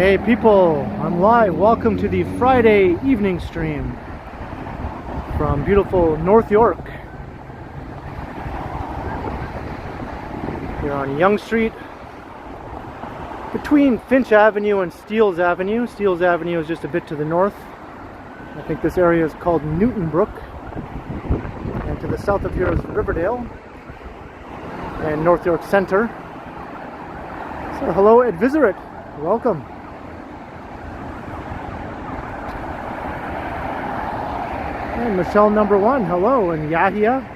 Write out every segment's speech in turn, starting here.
Hey people, I'm live. Welcome to the Friday evening stream from beautiful North York. Here on Yonge Street, between Finch Avenue and Steeles Avenue. Steeles Avenue is just a bit to the north. I think this area is called Newton Brook. And to the south of here is Riverdale and North York Center. So hello Ed Visirit, welcome. And Michelle number one, hello, and Yahia,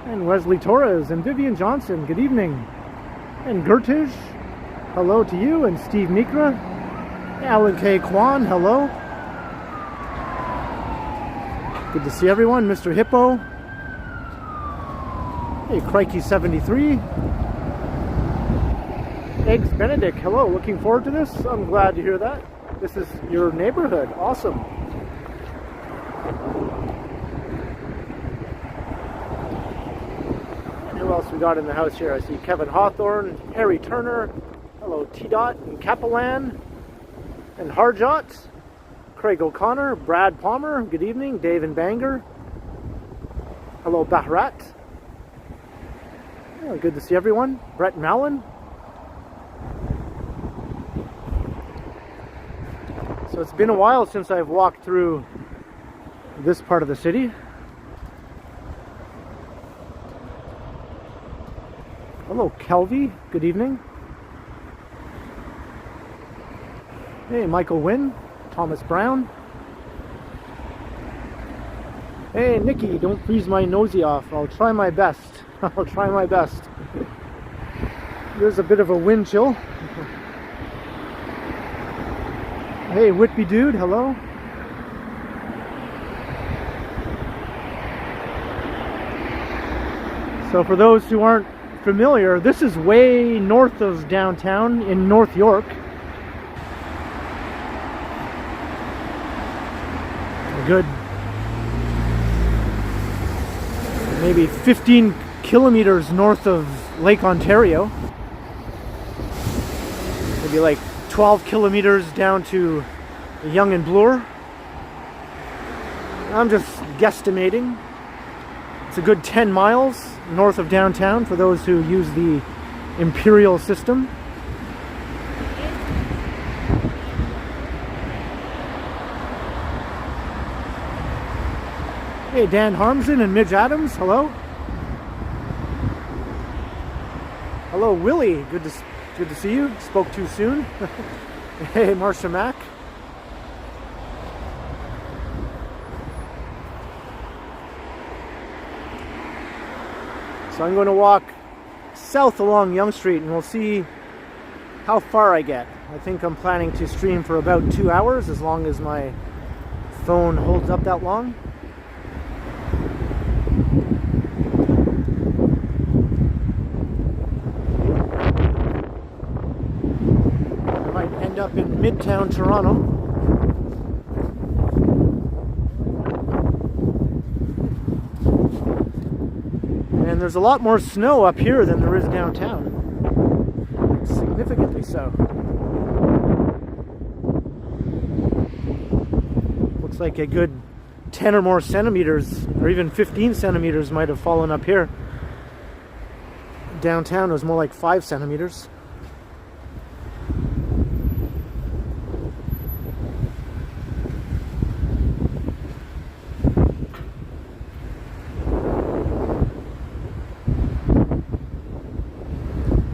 and Wesley Torres, and Vivian Johnson, good evening. And Gertish, hello to you, and Steve Mikra, Alan K. Kwan, hello. Good to see everyone, Mr. Hippo. Hey, Crikey73. Eggs Benedict, hello, looking forward to this. I'm glad to hear that. This is your neighborhood, awesome. Who else we got in the house here? I see Kevin Hawthorne, Harry Turner, hello T-Dot and Capelan, and Harjot, Craig O'Connor, Brad Palmer, good evening, Dave and Banger, hello Bahrat, oh, good to see everyone, Brett Mallon. So it's been a while since I've walked through this part of the city. Hello, Kelvy. Good evening. Hey, Michael Wynn. Thomas Brown. Hey, Nikki, don't freeze my nosy off. I'll try my best. I'll try my best. There's a bit of a wind chill. Hey, Whitby Dude. Hello. So for those who aren't familiar, this is way north of downtown in North York. A good maybe 15 kilometers north of Lake Ontario. Maybe like 12 kilometers down to Yonge and Bloor. I'm just guesstimating. It's a good 10 miles north of downtown for those who use the Imperial system. Hey, Dan Harmsen and Midge Adams, hello. Hello, Willie, good to see you. Spoke too soon. Hey, Marcia Mack. So I'm going to walk south along Yonge Street and we'll see how far I get. I think I'm planning to stream for about 2 hours, as long as my phone holds up that long. I might end up in Midtown Toronto. And there's a lot more snow up here than there is downtown. Significantly so. Looks like a good 10 or more centimeters, or even 15 centimeters might have fallen up here. Downtown was more like 5 centimeters.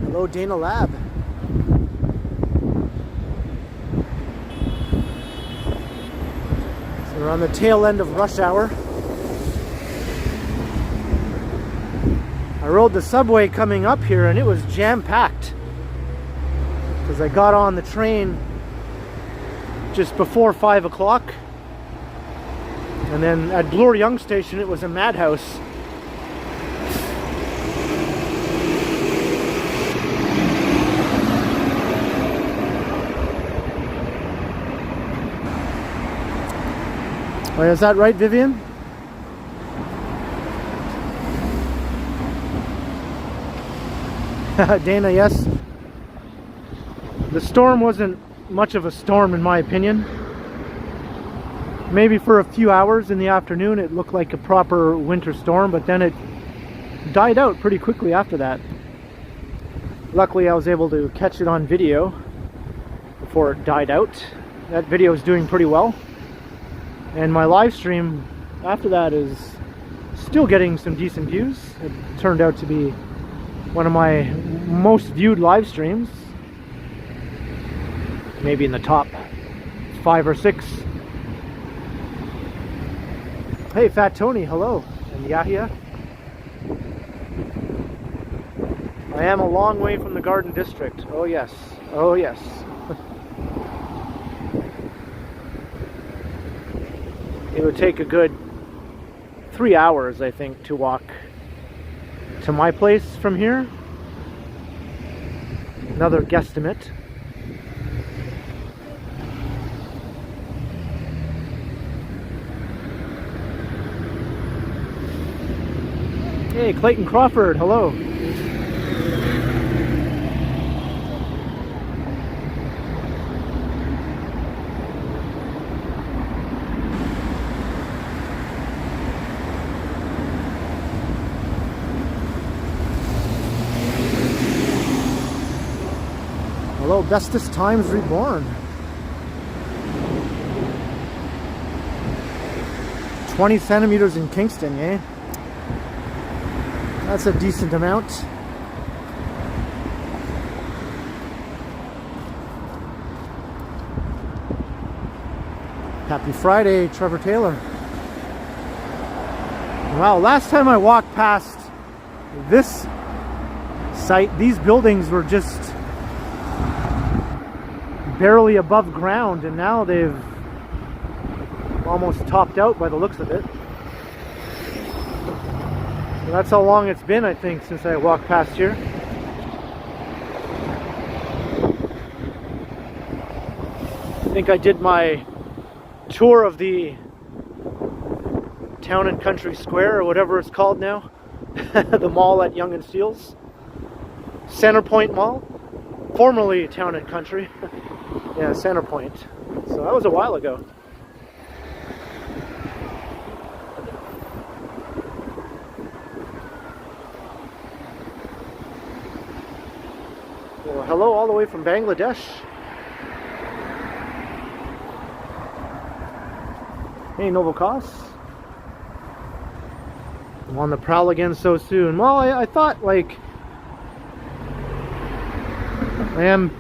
Hello, Dana Lab. So we're on the tail end of rush hour. I rode the subway coming up here and it was jam-packed, because I got on the train just before 5 o'clock. And then at Bloor Yonge Station it was a madhouse. Oh, is that right, Vivian? Dana, yes. The storm wasn't much of a storm in my opinion. Maybe for a few hours in the afternoon it looked like a proper winter storm, but then it died out pretty quickly after that. Luckily I was able to catch it on video before it died out. That video is doing pretty well. And my live stream after that is still getting some decent views. It turned out to be one of my most viewed live streams. Maybe in the top 5 or 6. Hey Fat Tony, hello. And Yahya. I am a long way from the Garden District. Oh yes, oh yes. It would take a good 3 hours, I think, to walk to my place from here. Another guesstimate. Hey, Clayton Crawford, hello. Hello, Bestest Times Reborn. 20 centimeters in Kingston, eh? That's a decent amount. Happy Friday, Trevor Taylor. Wow, last time I walked past this site, these buildings were just barely above ground, and now they've almost topped out by the looks of it. So that's how long it's been, I think, since I walked past here. I think I did my tour of the Town and Country Square, or whatever it's called now. The mall at Yonge and Steeles. Centerpoint Mall. Formerly Town and Country. Yeah, Centerpoint. So that was a while ago. Well, hello all the way from Bangladesh. Hey, Novokos. I'm on the prowl again so soon. Well, I thought, like, I am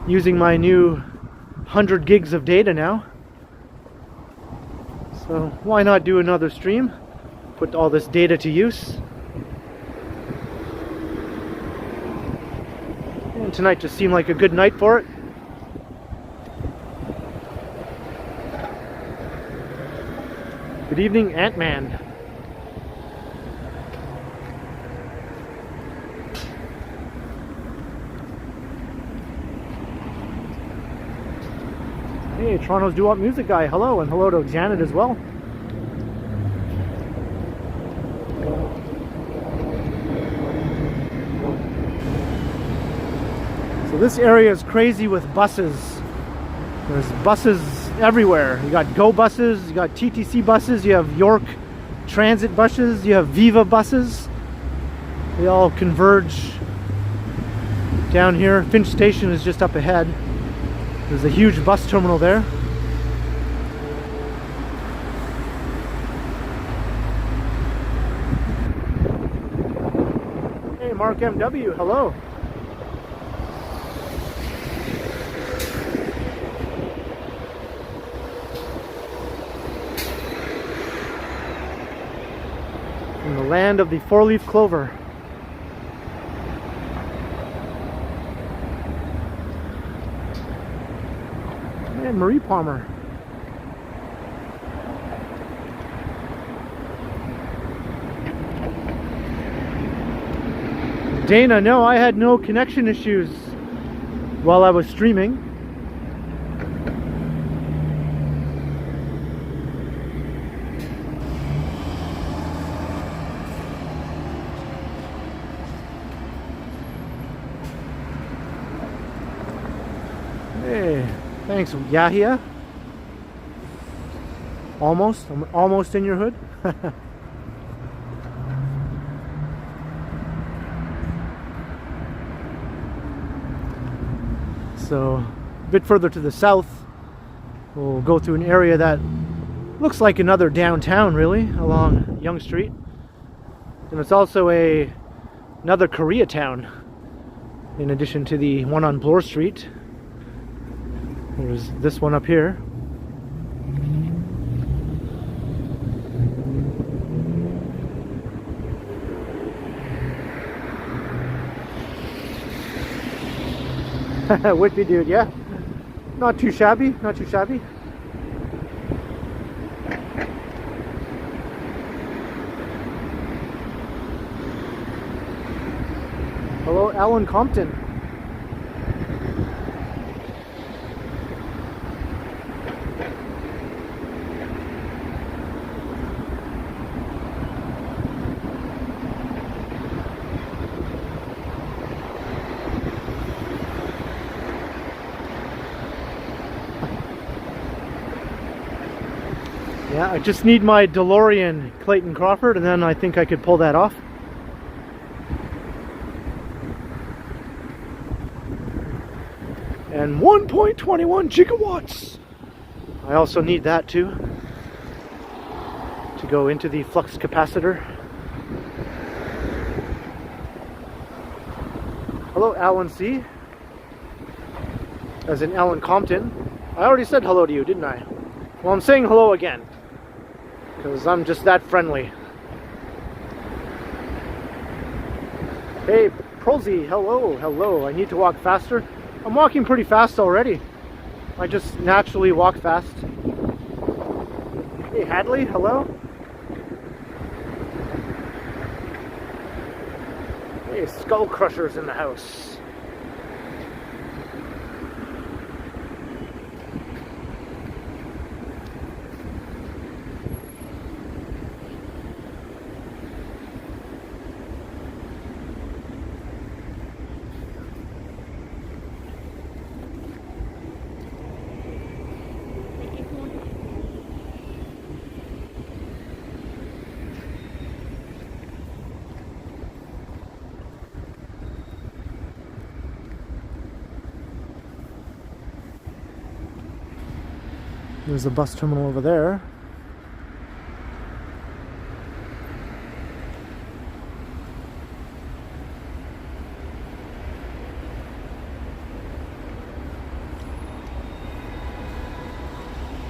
using my new 100 gigs of data now. So why not do another stream? Put all this data to use. And tonight just seemed like a good night for it. Good evening, Ant-Man. Hey, Toronto's doo-wop music guy, hello, and hello to Janet as well. So this area is crazy with buses. There's buses everywhere. You got Go buses, you got TTC buses, you have York Transit buses, you have Viva buses. They all converge down here. Finch Station is just up ahead. There's a huge bus terminal there. Hey, Mark MW, hello. From the land of the four-leaf clover. And Marie Palmer. Dana, no, I had no connection issues while I was streaming. Hey, thanks, Yahia. Almost. I'm almost in your hood. So, a bit further to the south, we'll go through an area that looks like another downtown, really, along Yonge Street. And it's also another Koreatown, in addition to the one on Bloor Street. There's this one up here. Whitby dude, yeah. Not too shabby, not too shabby. Hello, Alan Compton. Yeah, I just need my DeLorean Clayton Crawford, and then I think I could pull that off. And 1.21 gigawatts. I also need that too, to go into the flux capacitor. Hello, Alan C. As in Alan Compton. I already said hello to you, didn't I? Well, I'm saying hello again, because I'm just that friendly. Hey, Prolzy, hello, hello. I need to walk faster. I'm walking pretty fast already. I just naturally walk fast. Hey, Hadley, hello. Hey, Skull Crusher's in the house. There's a bus terminal over there.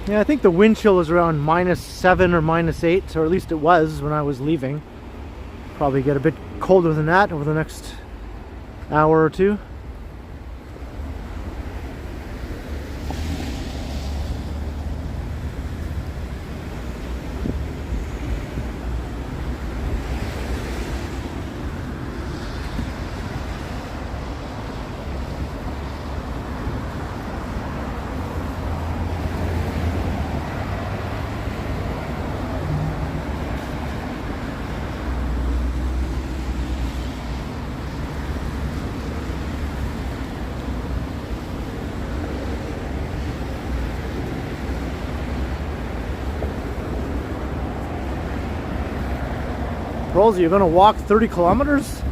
Yeah, I think the wind chill is around -7 or -8, or at least it was when I was leaving. Probably get a bit colder than that over the next hour or two. Rosie, you're gonna walk 30 kilometers?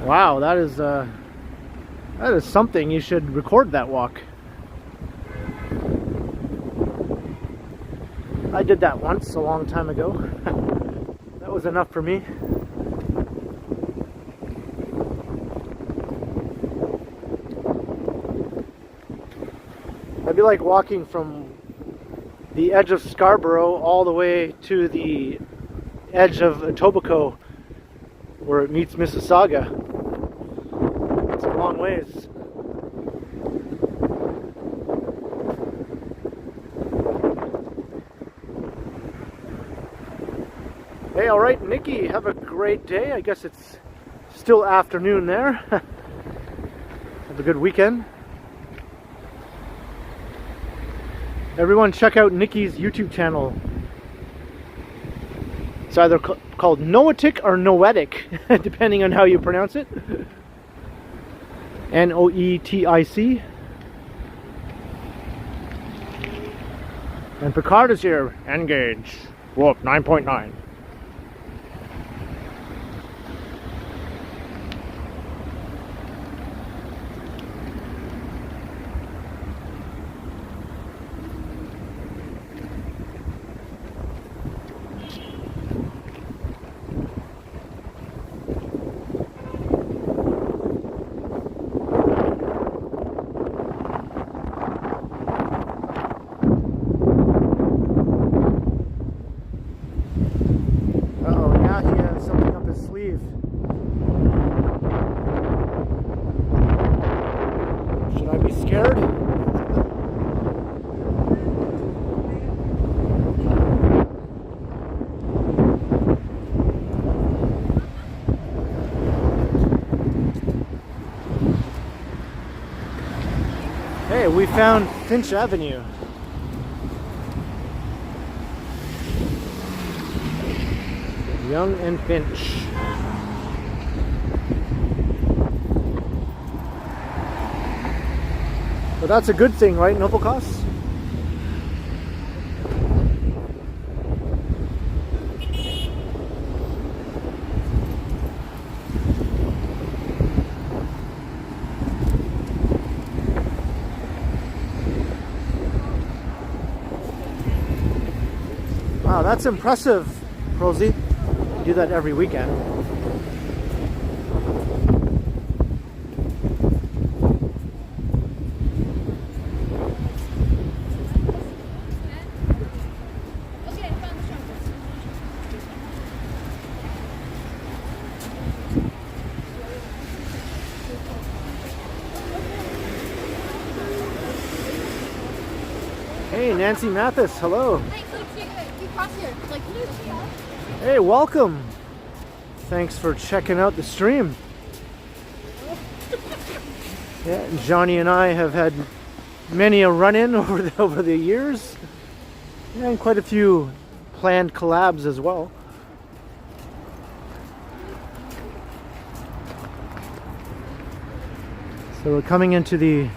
Wow, that is something. You should record that walk. I did that once a long time ago. That was enough for me. That'd be like walking from the edge of Scarborough all the way to the edge of Etobicoke, where it meets Mississauga. It's a long ways. Hey, alright, Nikki, have a great day. I guess it's still afternoon there. Have a good weekend. Everyone check out Nikki's YouTube channel. It's either called Noetic or Noetic, depending on how you pronounce it. Noetic. And Picard is here. Engage. Whoop, 9.9. Should I be scared? Hey, we found Finch Avenue. Yonge and Finch. But that's a good thing, right, Noblecos? Wow, that's impressive, Rosie. You do that every weekend. Hey, Nancy Mathis, hello. Hey, welcome. Thanks for checking out the stream. Yeah, Johnny and I have had many a run-in over the years, and quite a few planned collabs as well. So we're coming into the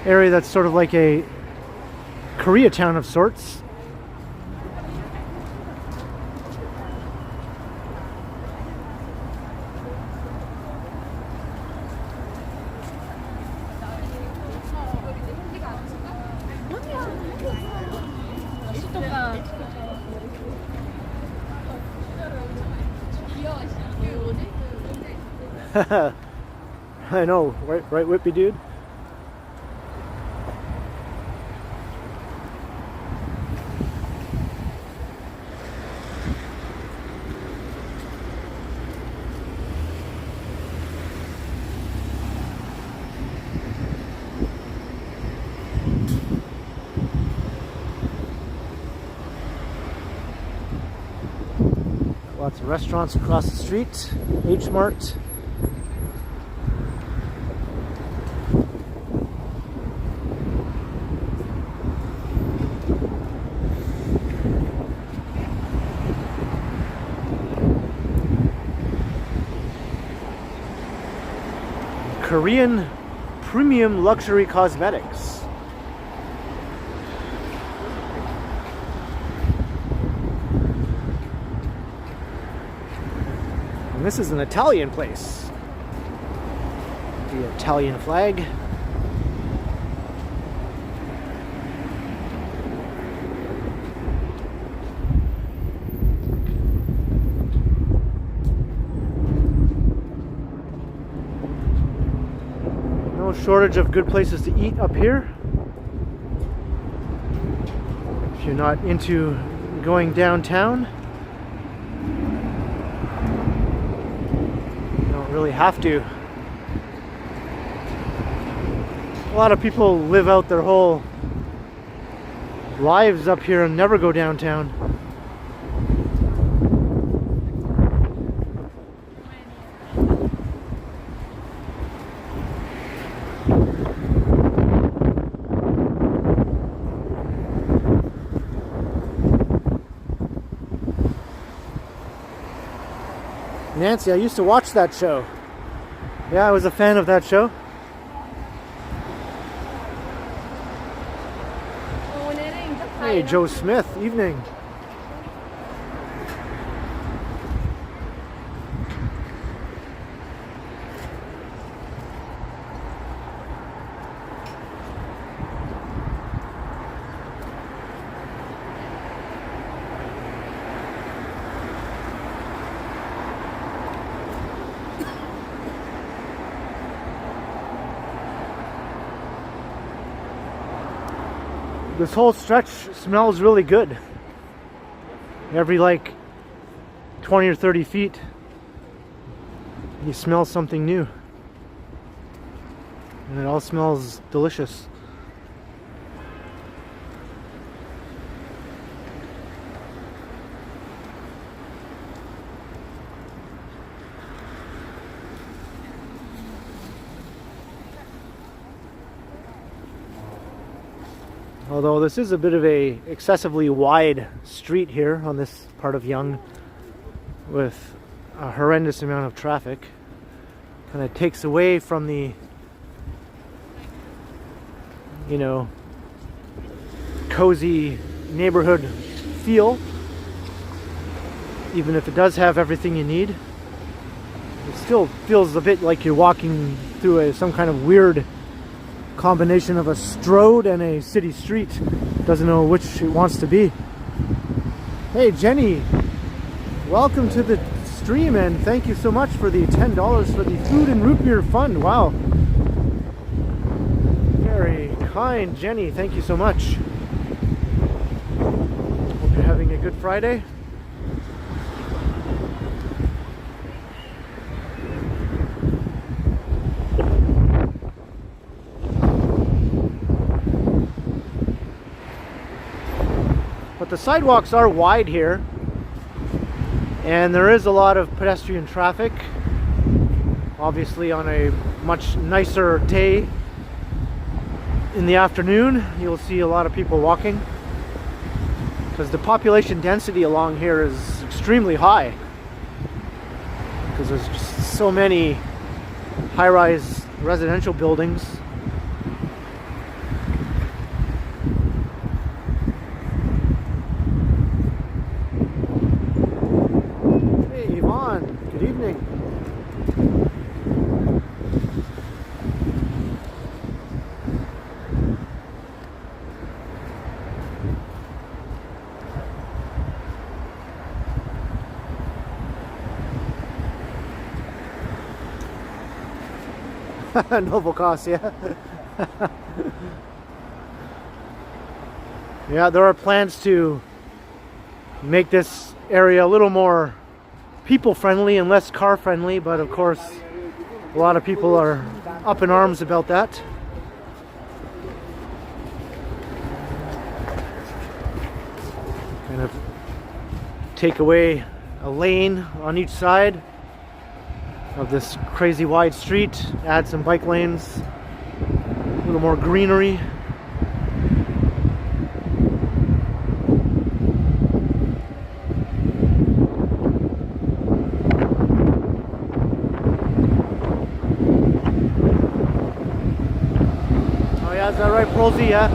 area that's sort of like a Koreatown of sorts. I know, right, Whippy dude. Lots of restaurants across the street. H Mart. Korean premium luxury cosmetics. And this is an Italian place. The Italian flag. No shortage of good places to eat up here. If you're not into going downtown, you don't really have to. A lot of people live out their whole lives up here and never go downtown. Nancy, I used to watch that show. Yeah, I was a fan of that show. Hey, Joe Smith, evening. This whole stretch smells really good. Every like 20 or 30 feet, you smell something new. And it all smells delicious. Although this is a bit of a excessively wide street here on this part of Yonge with a horrendous amount of traffic. Kind of takes away from the, you know, cozy neighborhood feel. Even if it does have everything you need, it still feels a bit like you're walking through some kind of weird combination of a stroad and a city street. Doesn't know which it wants to be. Hey Jenny, welcome to the stream and thank you so much for the $10 for the food and root beer fund. Wow, very kind, Jenny, thank you so much. Hope you're having a good Friday. But the sidewalks are wide here, and there is a lot of pedestrian traffic. Obviously on a much nicer day in the afternoon, you'll see a lot of people walking because the population density along here is extremely high because there's just so many high-rise residential buildings. Noble cost, yeah. Yeah, there are plans to make this area a little more people friendly and less car friendly, but of course a lot of people are up in arms about that. Kind of take away a lane on each side of this crazy wide street, add some bike lanes, a little more greenery. Oh yeah, is that right, Prosy? Yeah.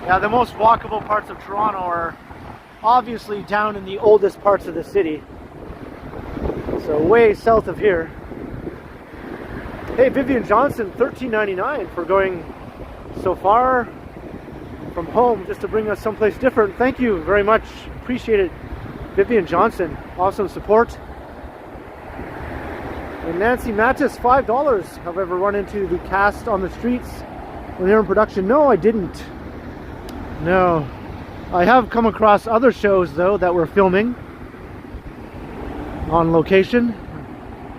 Yeah, the most walkable parts of Toronto are obviously down in the oldest parts of the city. So way south of here. Hey, Vivian Johnson, $13.99 for going so far from home just to bring us someplace different. Thank you very much. Appreciate it, Vivian Johnson. Awesome support. And Nancy Mattis, $5. Have I ever run into the cast on the streets when they're in production? No, I didn't. No. I have come across other shows though that were filming on location.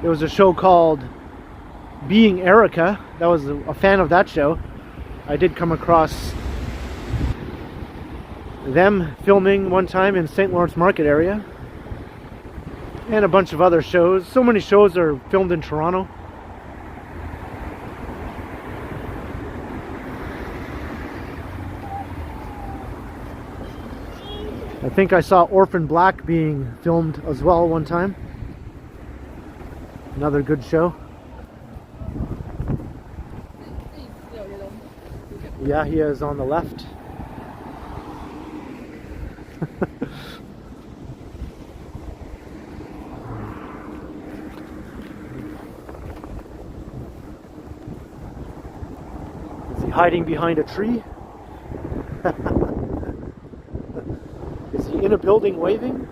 There was a show called Being Erica. That was a fan of that show. I did come across them filming one time in St. Lawrence Market area. And a bunch of other shows. So many shows are filmed in Toronto. think I saw Orphan Black being filmed as well one time. Another good show. Yeah, he is on the left. Is he hiding behind a tree? Is he in a building waving?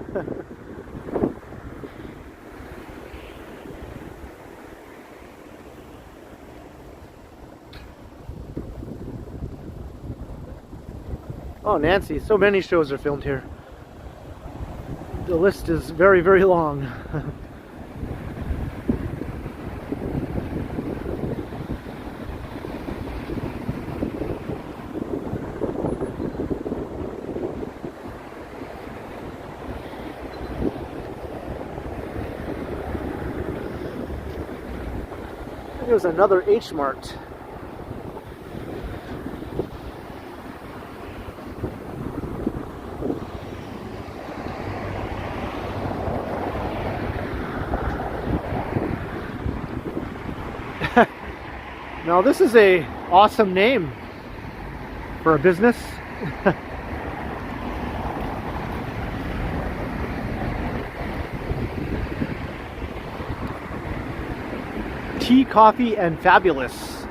Oh, Nancy, so many shows are filmed here. The list is very, very long. There's another H Mart. Now this is a awesome name for a business. Tea, coffee, and fabulous.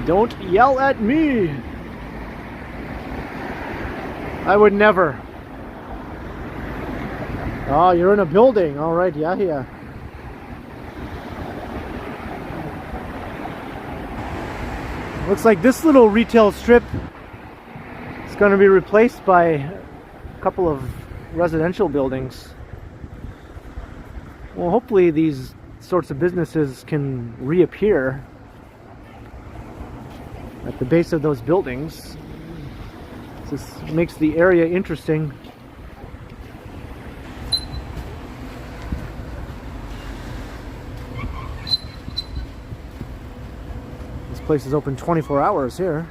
Don't yell at me. I would never. Oh, you're in a building. All right, yeah. Looks like this little retail strip is going to be replaced by a couple of residential buildings. Well, hopefully these sorts of businesses can reappear at the base of those buildings. This makes the area interesting. This place is open 24 hours here.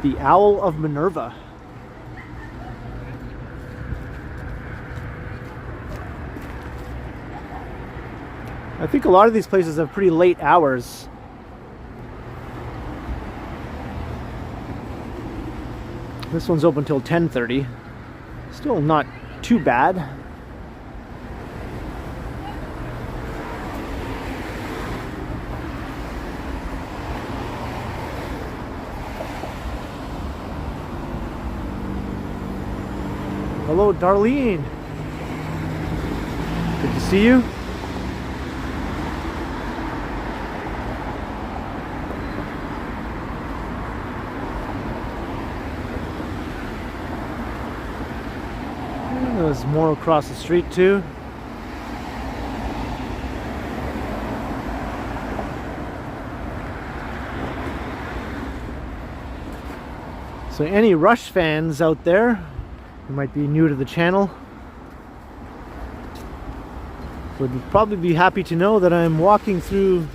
The Owl of Minerva. I think a lot of these places have pretty late hours. This one's open till 10:30. Still not too bad. Hello, Darlene. Good to see you. There's more across the street too. So any Rush fans out there who might be new to the channel would probably be happy to know that I'm walking through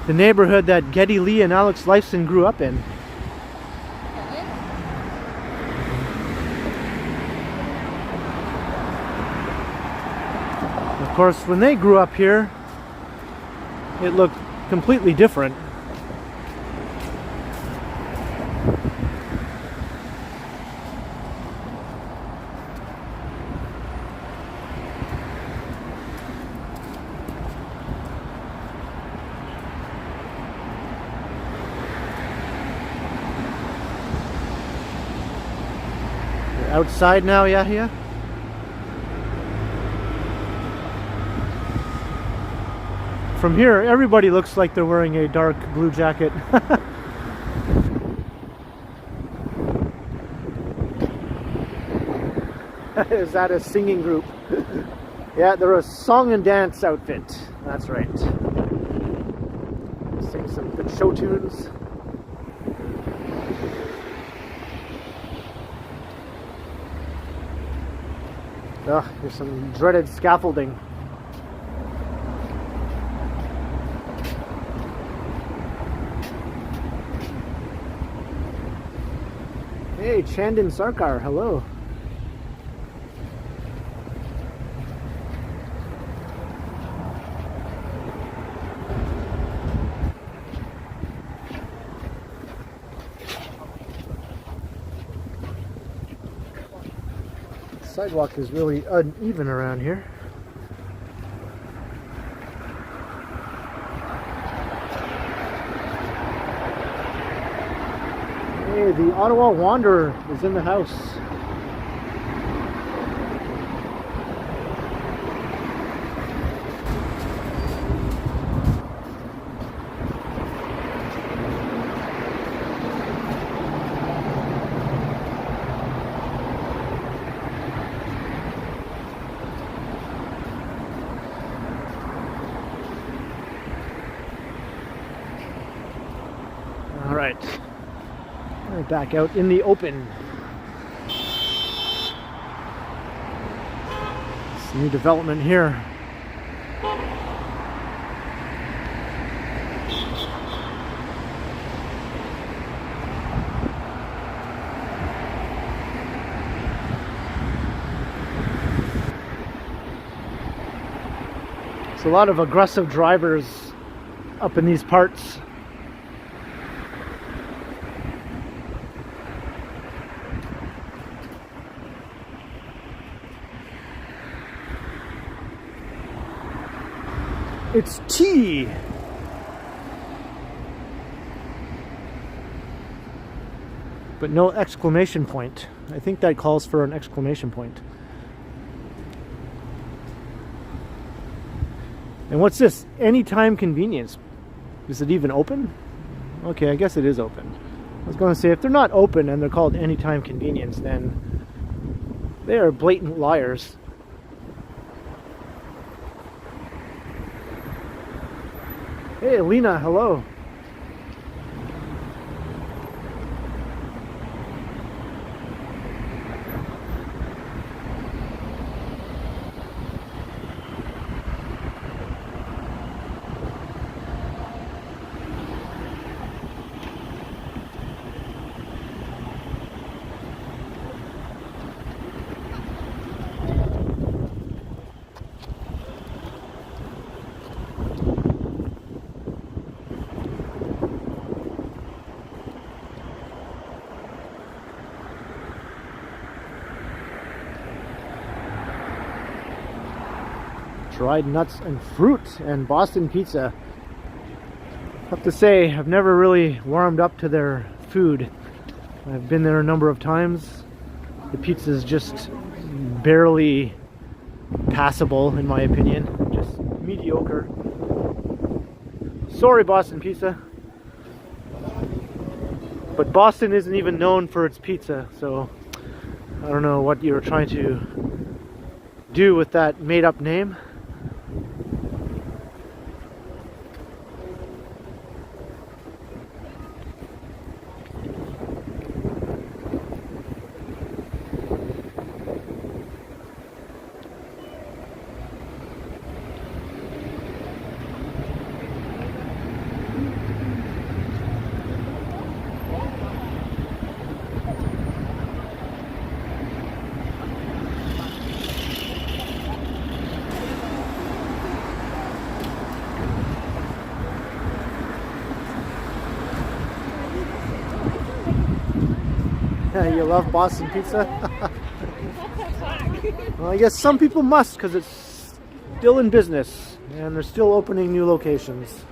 the neighborhood that Geddy Lee and Alex Lifeson grew up in. Of course, when they grew up here, it looked completely different. You're outside now, Yahya? From here, everybody looks like they're wearing a dark blue jacket. Is that a singing group? Yeah, they're a song and dance outfit. That's right. Sing some good show tunes. Ugh, there's some dreaded scaffolding. Hey, Chandan Sarkar, hello. The sidewalk is really uneven around here. Hey, the Ottawa Wanderer is in the house. All right. We're back out in the open. This new development here. There's a lot of aggressive drivers up in these parts. It's tea! But no exclamation point. I think that calls for an exclamation point. And what's this? Anytime convenience. Is it even open? Okay, I guess it is open. I was going to say, if they're not open and they're called anytime convenience, then they are blatant liars. Hey, Lena, hello. Dried nuts and fruit and Boston pizza. I have to say, I've never really warmed up to their food. I've been there a number of times. The pizza is just barely passable, in my opinion. Just mediocre. Sorry, Boston pizza. But Boston isn't even known for its pizza, so I don't know what you were trying to do with that made-up name. You love Boston pizza? Well, I guess some people must, because it's still in business and they're still opening new locations.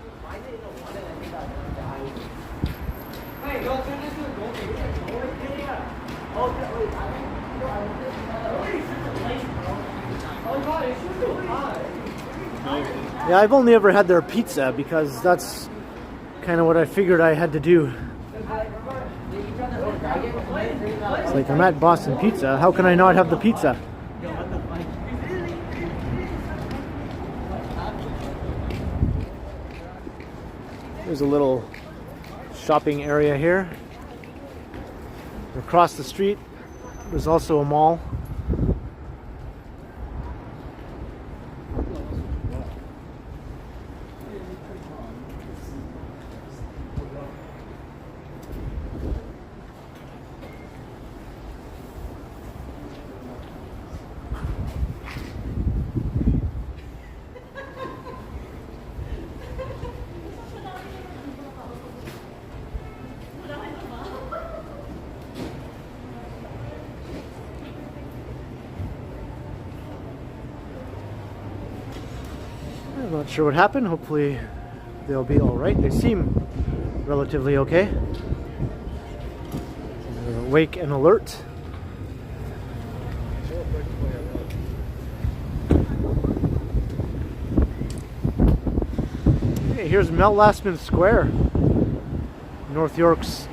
Yeah, I've only ever had their pizza because that's kind of what I figured I had to do. It's like, I'm at Boston Pizza, how can I not have the pizza? There's a little shopping area here. Across the street, there's also a mall. I'm not sure what happened. Hopefully they'll be all right. They seem relatively okay. They're awake and alert. Hey, here's Mel Lastman Square, North York's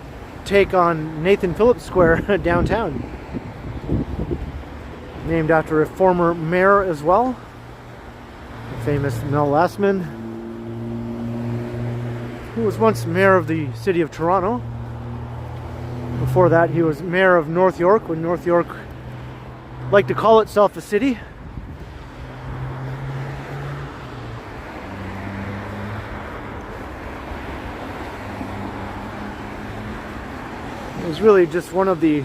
take on Nathan Phillips Square downtown. Named after a former mayor as well, the famous Mel Lastman, who was once mayor of the city of Toronto. Before that, he was mayor of North York, when North York liked to call itself a city. It was really just one of the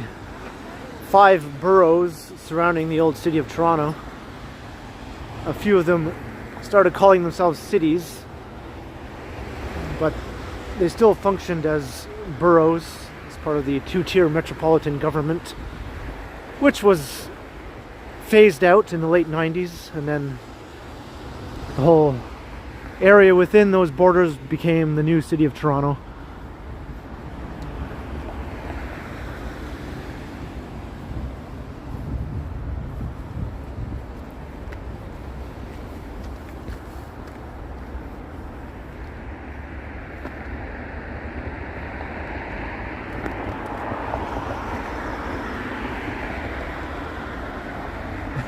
5 boroughs surrounding the old city of Toronto. A few of them started calling themselves cities, but they still functioned as boroughs as part of the 2-tier metropolitan government, which was phased out in the late 90s, and then the whole area within those borders became the new city of Toronto.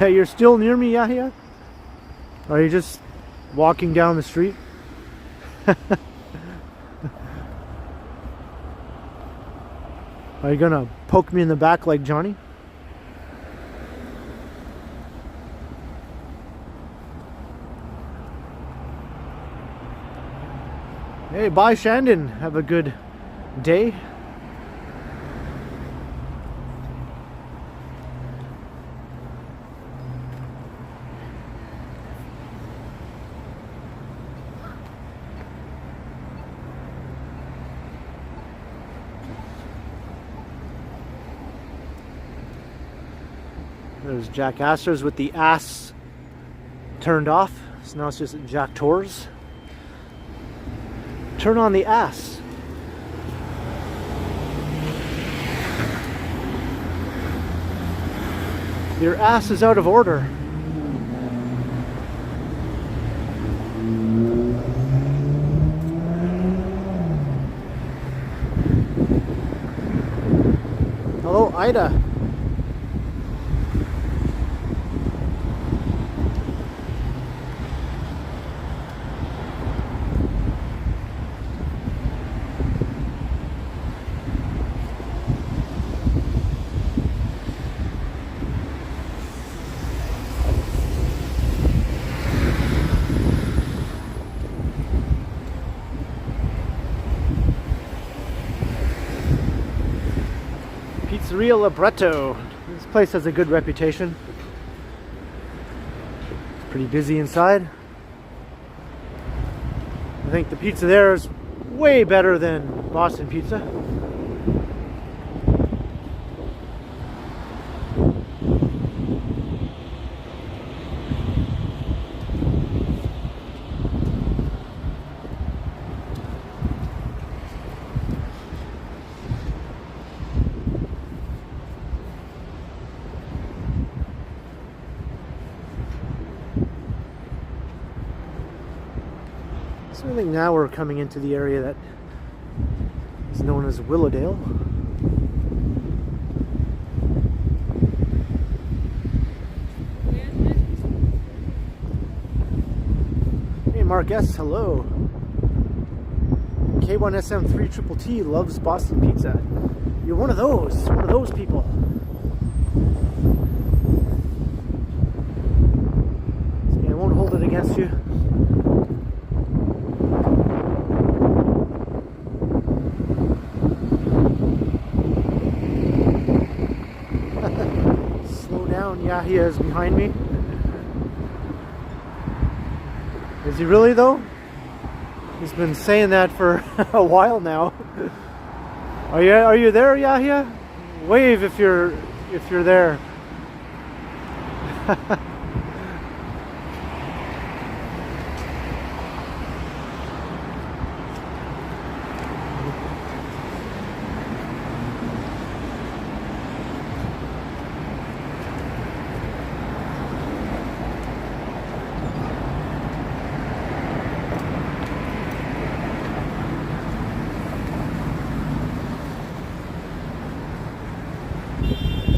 You're still near me, Yahya? Or are you just walking down the street? Are you gonna poke me in the back like Johnny? Hey, bye Shandon. Have a good day. There's Jack Astor's with the ass turned off. So now it's just Jack Tours. Turn on the ass. Your ass is out of order. Hello, Ida. Pizzeria Libretto. This place has a good reputation. It's pretty busy inside. I think the pizza there is way better than Boston pizza. So I think now we're coming into the area that is known as Willowdale. Hey Mark S, hello. K1SM3TTT loves Boston pizza. You're one of those people. See, I won't hold it against you. He is behind me. Is he really though? He's been saying that for a while now. Are you there, Yahya? Wave if you're there.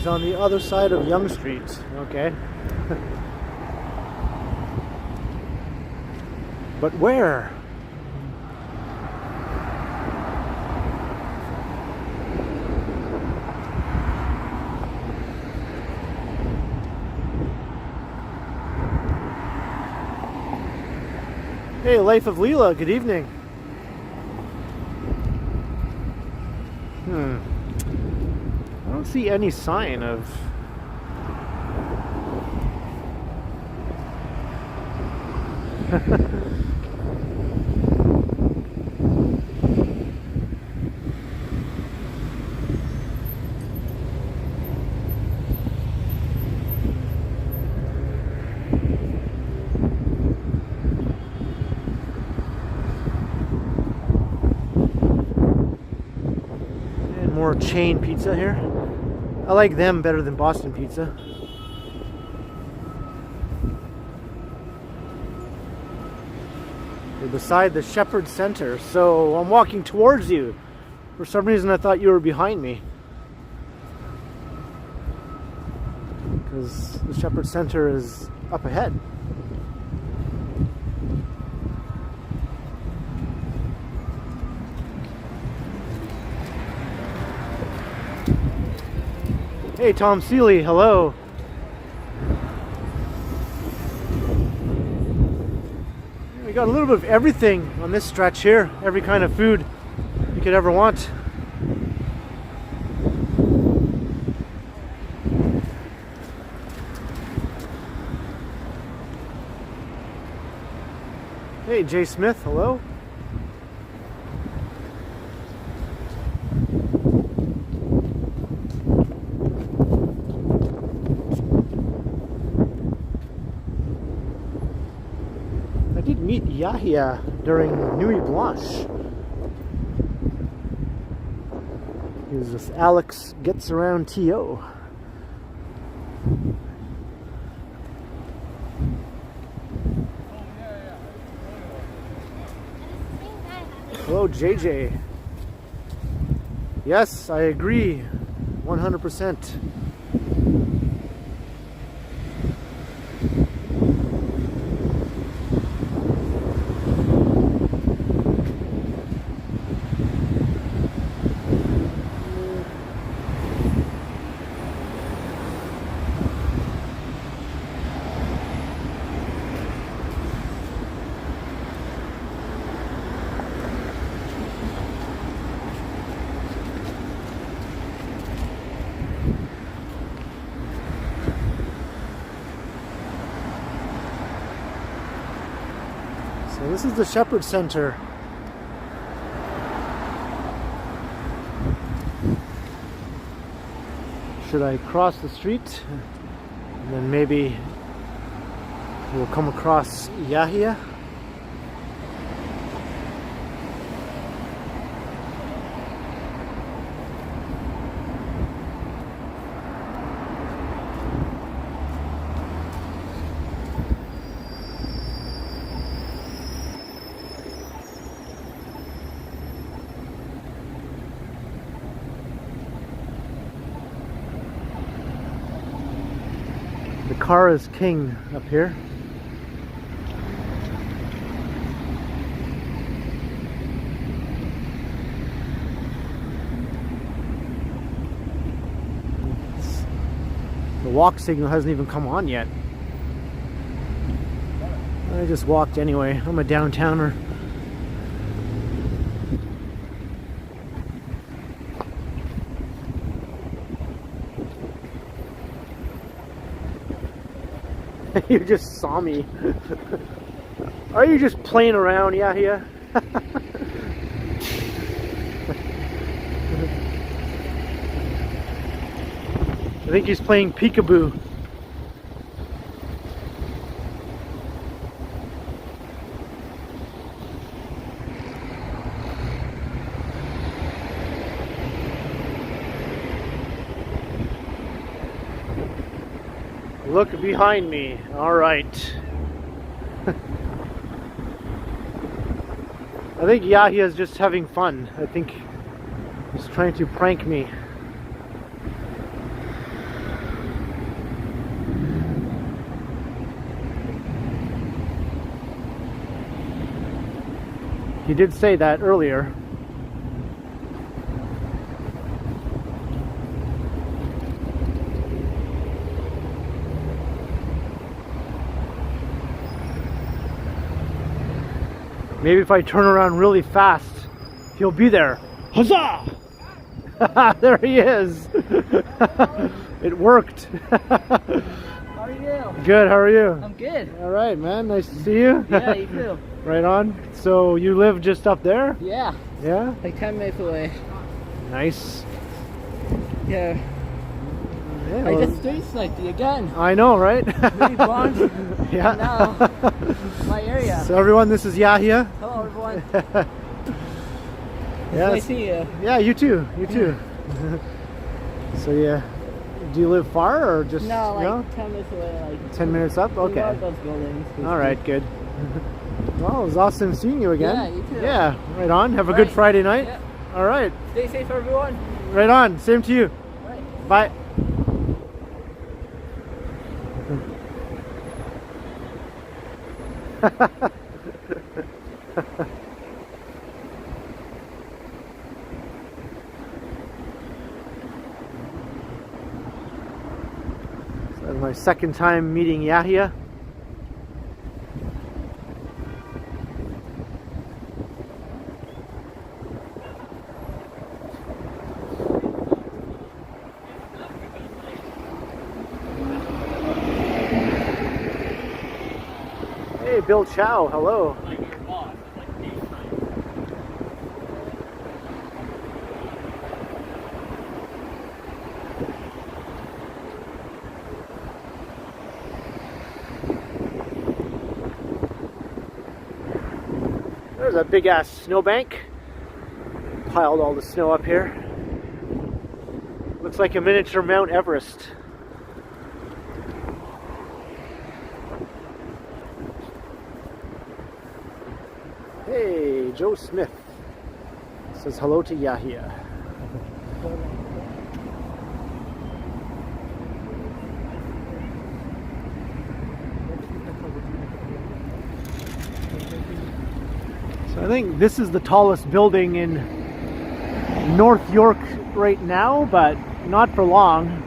He's on the other side of Yonge Street. Okay. But where? Hey, Life of Leela, good evening. I don't see any sign of... More chain pizza here. I like them better than Boston pizza. You're beside the Shepherd Center, so I'm walking towards you. For some reason I thought you were behind me. Because the Shepherd Center is up ahead. Hey, Tom Seeley, hello. We got a little bit of everything on this stretch here. Every kind of food you could ever want. Hey, Jay Smith, hello. Meet Yahya during Nuit Blanche. He was with Alex Gets Around T.O. Hello, JJ. Yes, I agree 100%. So this is the Shepherd Center. Should I cross the street? And then maybe we'll come across Yahya. The car is king up here. The walk signal hasn't even come on yet. I just walked anyway. I'm a downtowner. You just saw me. Are you just playing around, Yahya? I think he's playing peekaboo. Look behind me. All right. I think Yahya is just having fun. I think he's trying to prank me. He did say that earlier. Maybe if I turn around really fast, he'll be there. Huzzah! There he is. It worked. How are you? Good, how are you? I'm good. All right, man. Nice to see you. Yeah, you too. Right on. So you live just up there? Yeah. Yeah? Like 10 minutes away. Nice. Yeah. Yeah, I well, just street sniped you again. I know, right? Really blonde. Yeah. Now, my area. So everyone, this is Yahya. Hello, everyone. Yeah, Nice to see you. Yeah, you too. You too. So yeah, do you live far or just No, like 10 minutes away. Like 10 minutes up? Okay. One of those buildings. All right, good. Well, it was awesome seeing you again. Yeah, you too. Yeah, right on. Have a good Friday night. Yep. All right. Stay safe, everyone. Right on. Same to you. Right. Bye. So my second time meeting Yahya. Hey, Bill Chow, hello. There's a big ass snowbank. Piled all the snow up here. Looks like a miniature Mount Everest. Hey, Joe Smith says hello to Yahya. So I think this is the tallest building in North York right now, but not for long.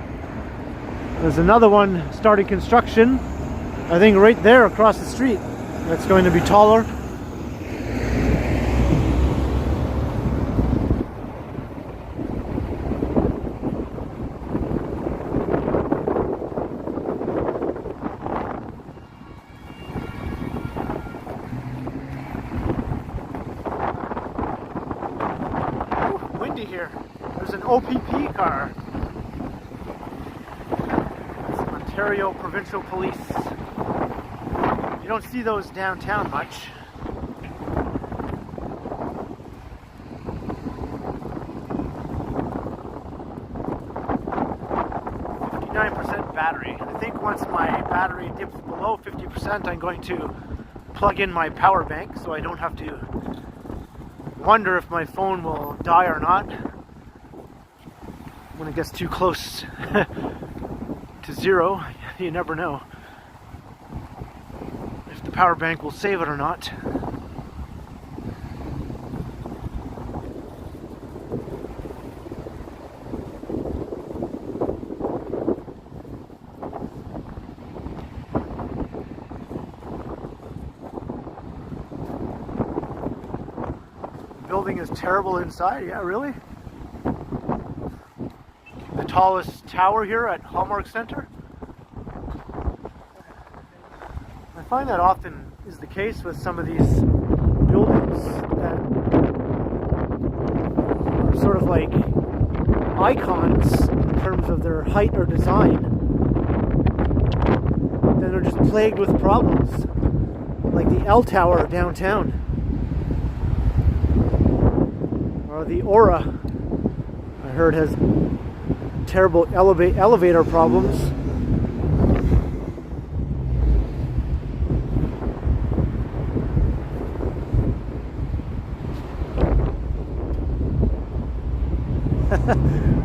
There's another one starting construction, I think right there across the street. That's going to be taller. Here. There's an OPP car. It's Ontario Provincial Police. You don't see those downtown much. Battery. I think once my battery dips below 50%, I'm going to plug in my power bank so I don't have to wonder if my phone will die or not when it gets too close to zero. You never know if the power bank will save it or not. Building is terrible inside. Yeah, really? The tallest tower here at Hallmark Center. I find that often is the case with some of these buildings that are sort of like icons in terms of their height or design. Then they're just plagued with problems, like the L Tower downtown. Or the Aura, I heard, has terrible elevator problems.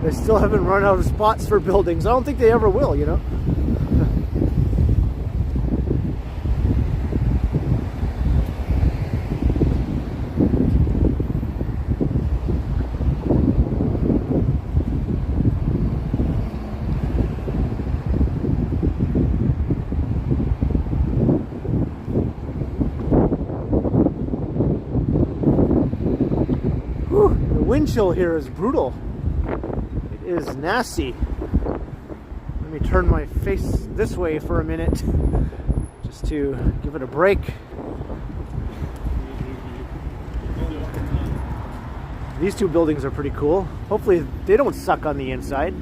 They still haven't run out of spots for buildings. I don't think they ever will, you know. wind chill here is brutal. It is nasty. Let me turn my face this way for a minute just to give it a break. These two buildings are pretty cool. Hopefully they don't suck on the inside.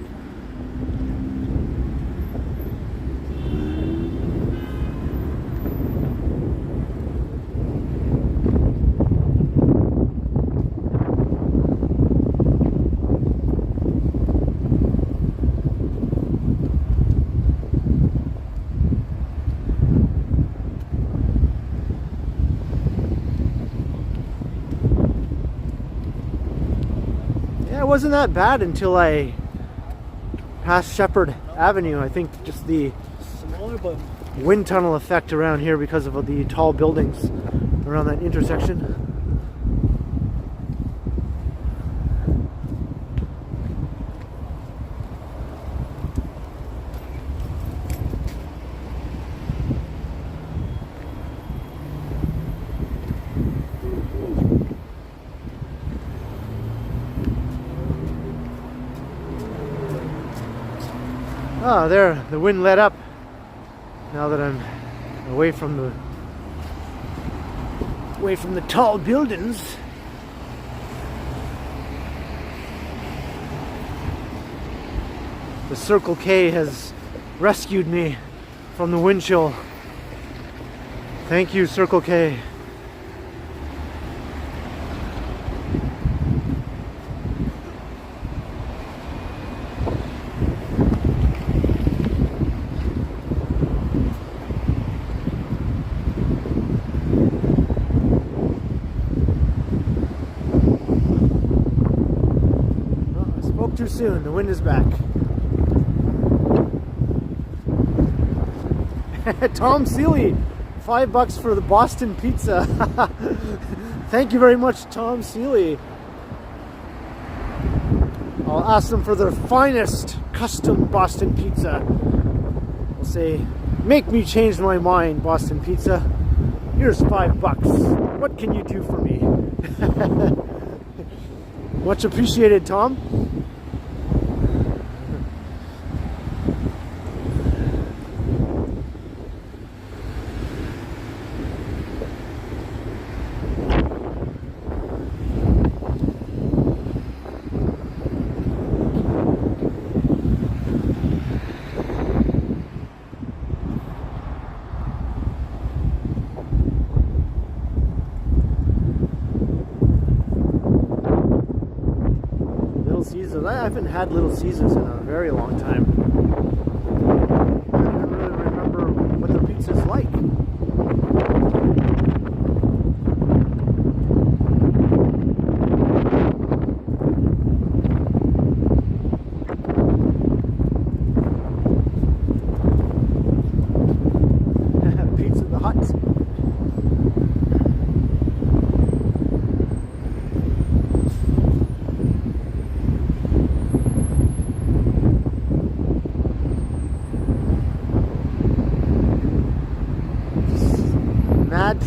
It wasn't that bad until I passed Shepherd Avenue. I think just the wind tunnel effect around here because of the tall buildings around that intersection. Ah, there, the wind let up now that I'm away from the tall buildings. The Circle K has rescued me from the wind chill. Thank you, Circle K. Too soon, the wind is back. Tom Seeley, $5 for the Boston pizza. Thank you very much, Tom Seeley. I'll ask them for their finest custom Boston pizza. I'll say, make me change my mind, Boston Pizza. Here's $5. What can you do for me? Much appreciated, Tom. I haven't had Little Caesars in a very long time. I don't even really remember what the pizza's like. Pizza the Hut.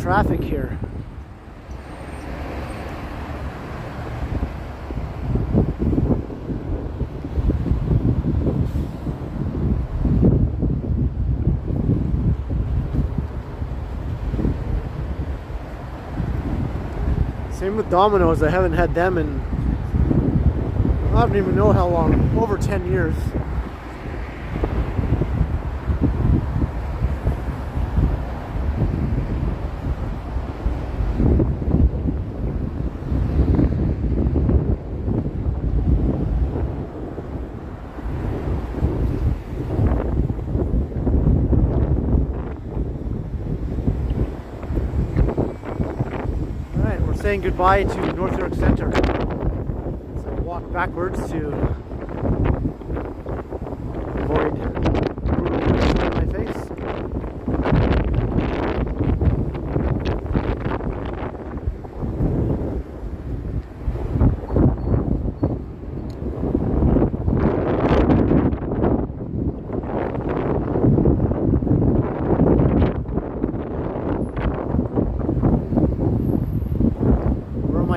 Traffic here. Same with Domino's. I haven't had them in I don't even know how long, over 10 years. Saying goodbye to North York Center. So I'll walk backwards to avoid my face.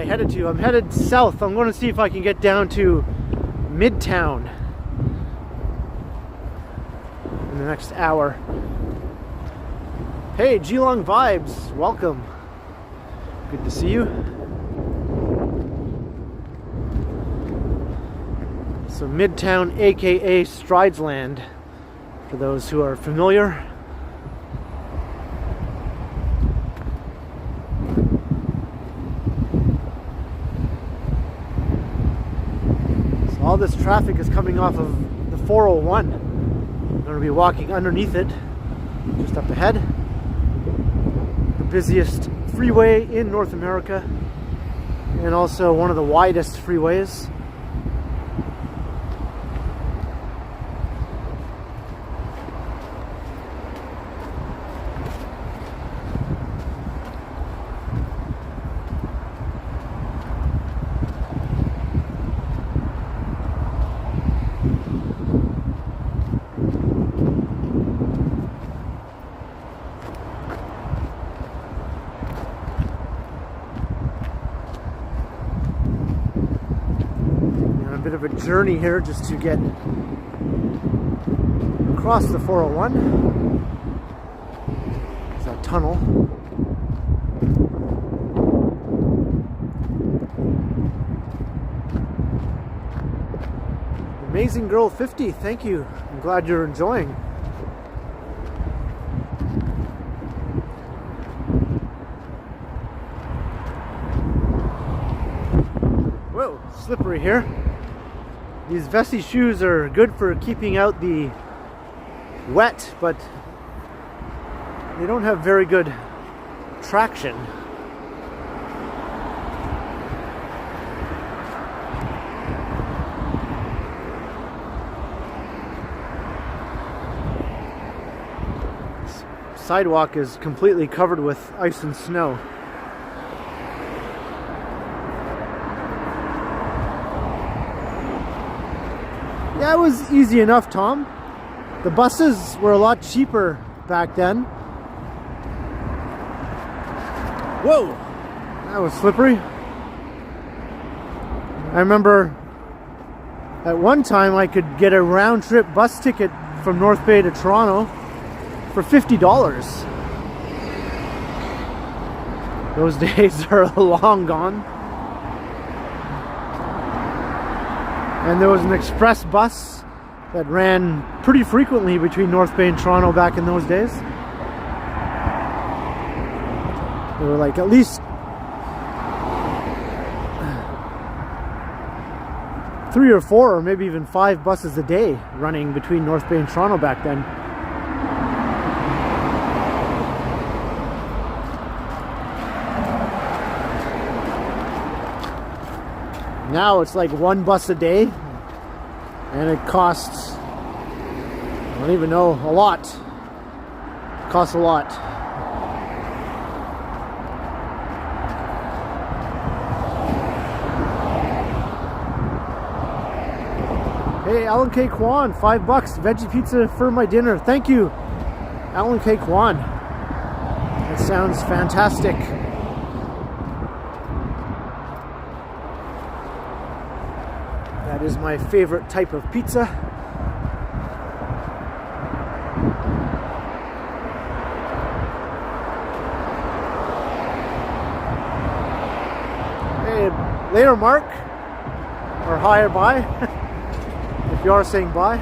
headed to? I'm headed south. I'm going to see if I can get down to Midtown in the next hour. Hey, Geelong Vibes, welcome. Good to see you. So Midtown, aka Stridesland, for those who are familiar. So all this traffic is coming off of the 401. I'm going to be walking underneath it, just up ahead. The busiest freeway in North America, and also one of the widest freeways. Bit of a journey here just to get across the 401. There's that tunnel. Amazing Girl 50, thank you. I'm glad you're enjoying. Whoa, slippery here. These Vessi shoes are good for keeping out the wet, but they don't have very good traction. This sidewalk is completely covered with ice and snow. Yeah, it was easy enough, Tom. The buses were a lot cheaper back then. Whoa! That was slippery. I remember at one time I could get a round-trip bus ticket from North Bay to Toronto for $50. Those days are long gone. And there was an express bus that ran pretty frequently between North Bay and Toronto back in those days. There were like at least 3 or 4 or maybe even 5 buses a day running between North Bay and Toronto back then. Now it's like 1 bus a day, and it costs, I don't even know, a lot. It costs a lot. Hey, Alan K. Kwan, $5, veggie pizza for my dinner. Thank you, Alan K. Kwan. That sounds fantastic. That is my favorite type of pizza. Hey, later, Mark. Or hi or bye. If you are saying bye.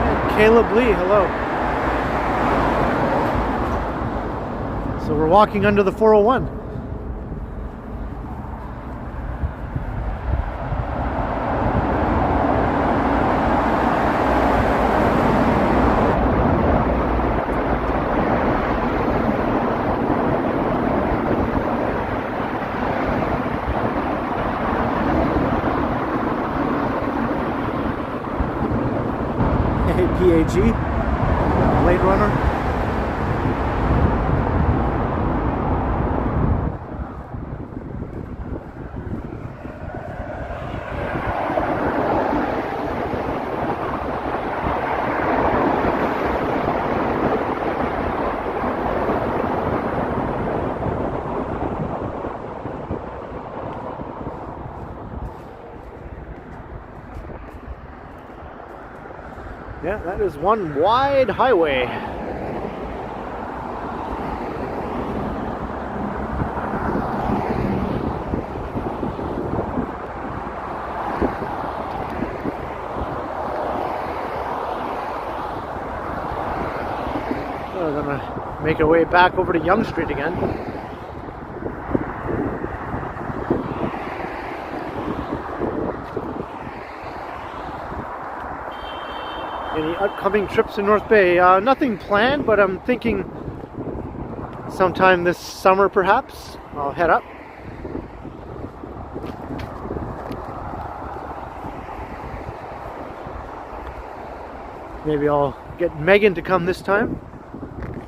Hey, Caleb Lee, hello. So we're walking under the 401. Hey, PAG, Blade Runner. Yeah, that is one wide highway. We're gonna make our way back over to Yonge Street again. Any upcoming trips in North Bay? Nothing planned, but I'm thinking sometime this summer perhaps I'll head up. Maybe I'll get Megan to come this time.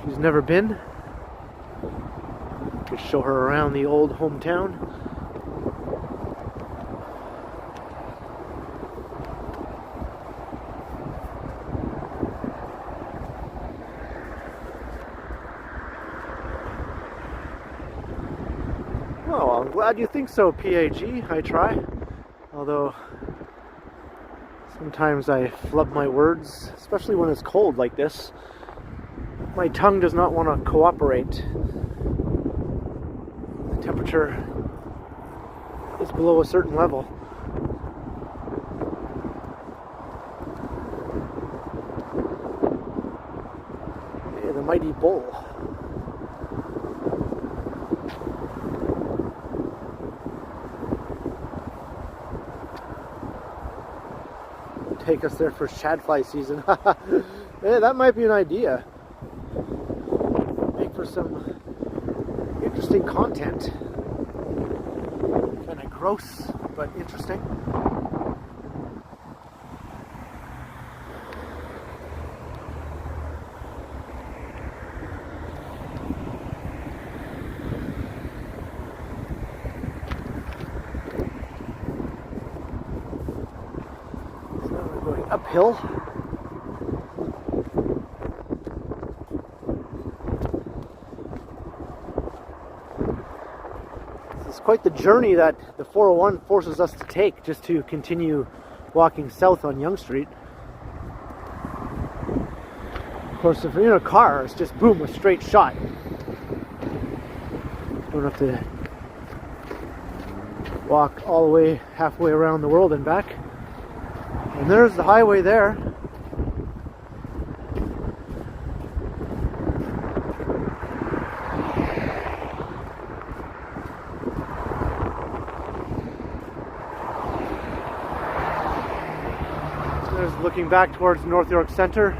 She's never been. Could show her around the old hometown. Oh, I'm glad you think so, PAG. I try. Although sometimes I flub my words, especially when it's cold like this. My tongue does not want to cooperate. The temperature is below a certain level. Hey, the mighty bull. Take us there for shadfly season. Hey, that might be an idea. Make for some interesting content. Kind of gross, but interesting. Uphill. This is quite the journey that the 401 forces us to take just to continue walking south on Yonge Street. Of course, if you're in a car, it's just boom, a straight shot. Don't have to walk all the way halfway around the world and back. And there's the highway there. There's looking back towards North York Center.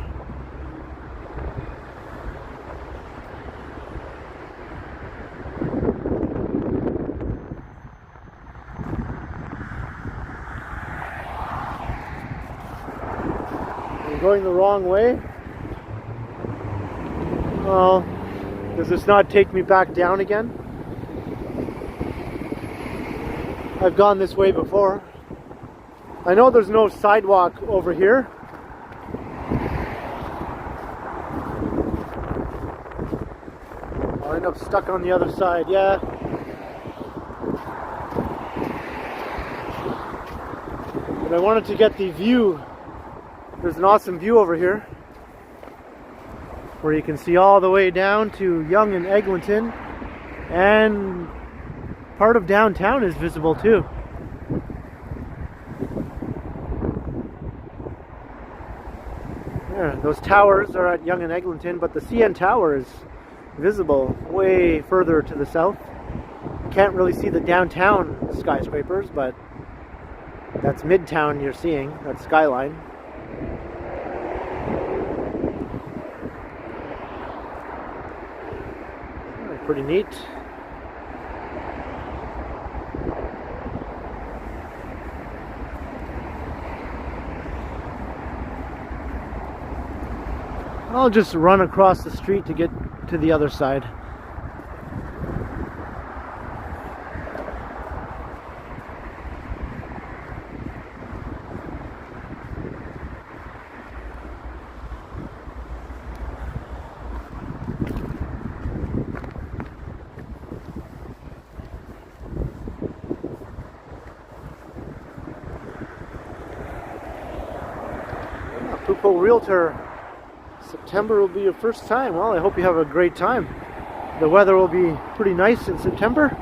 Going the wrong way. Well, does this not take me back down again? I've gone this way before. I know there's no sidewalk over here. I'll end up stuck on the other side, yeah. But I wanted to get the view. There's an awesome view over here where you can see all the way down to Yonge and Eglinton, and part of downtown is visible too. Yeah, those towers are at Yonge and Eglinton, but the CN Tower is visible way further to the south. You can't really see the downtown skyscrapers, but that's Midtown you're seeing, that skyline. Pretty neat. I'll just run across the street to get to the other side. Poopo Realtor. September will be your first time. Well, I hope you have a great time. The weather will be pretty nice in September.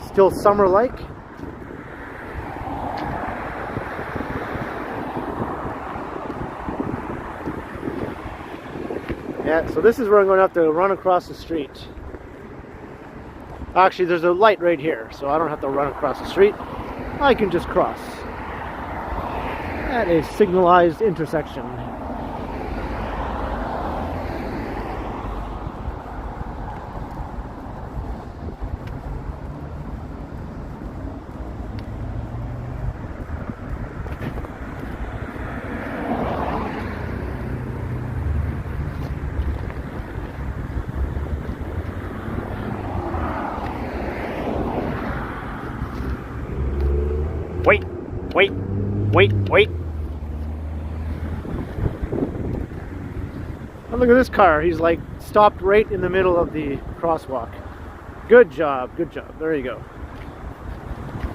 Still summer-like. Yeah, so this is where I'm going to have to run across the street. Actually, there's a light right here, so I don't have to run across the street. I can just cross at a signalized intersection. Wait. Oh, look at this car. He's like stopped right in the middle of the crosswalk. Good job. There you go.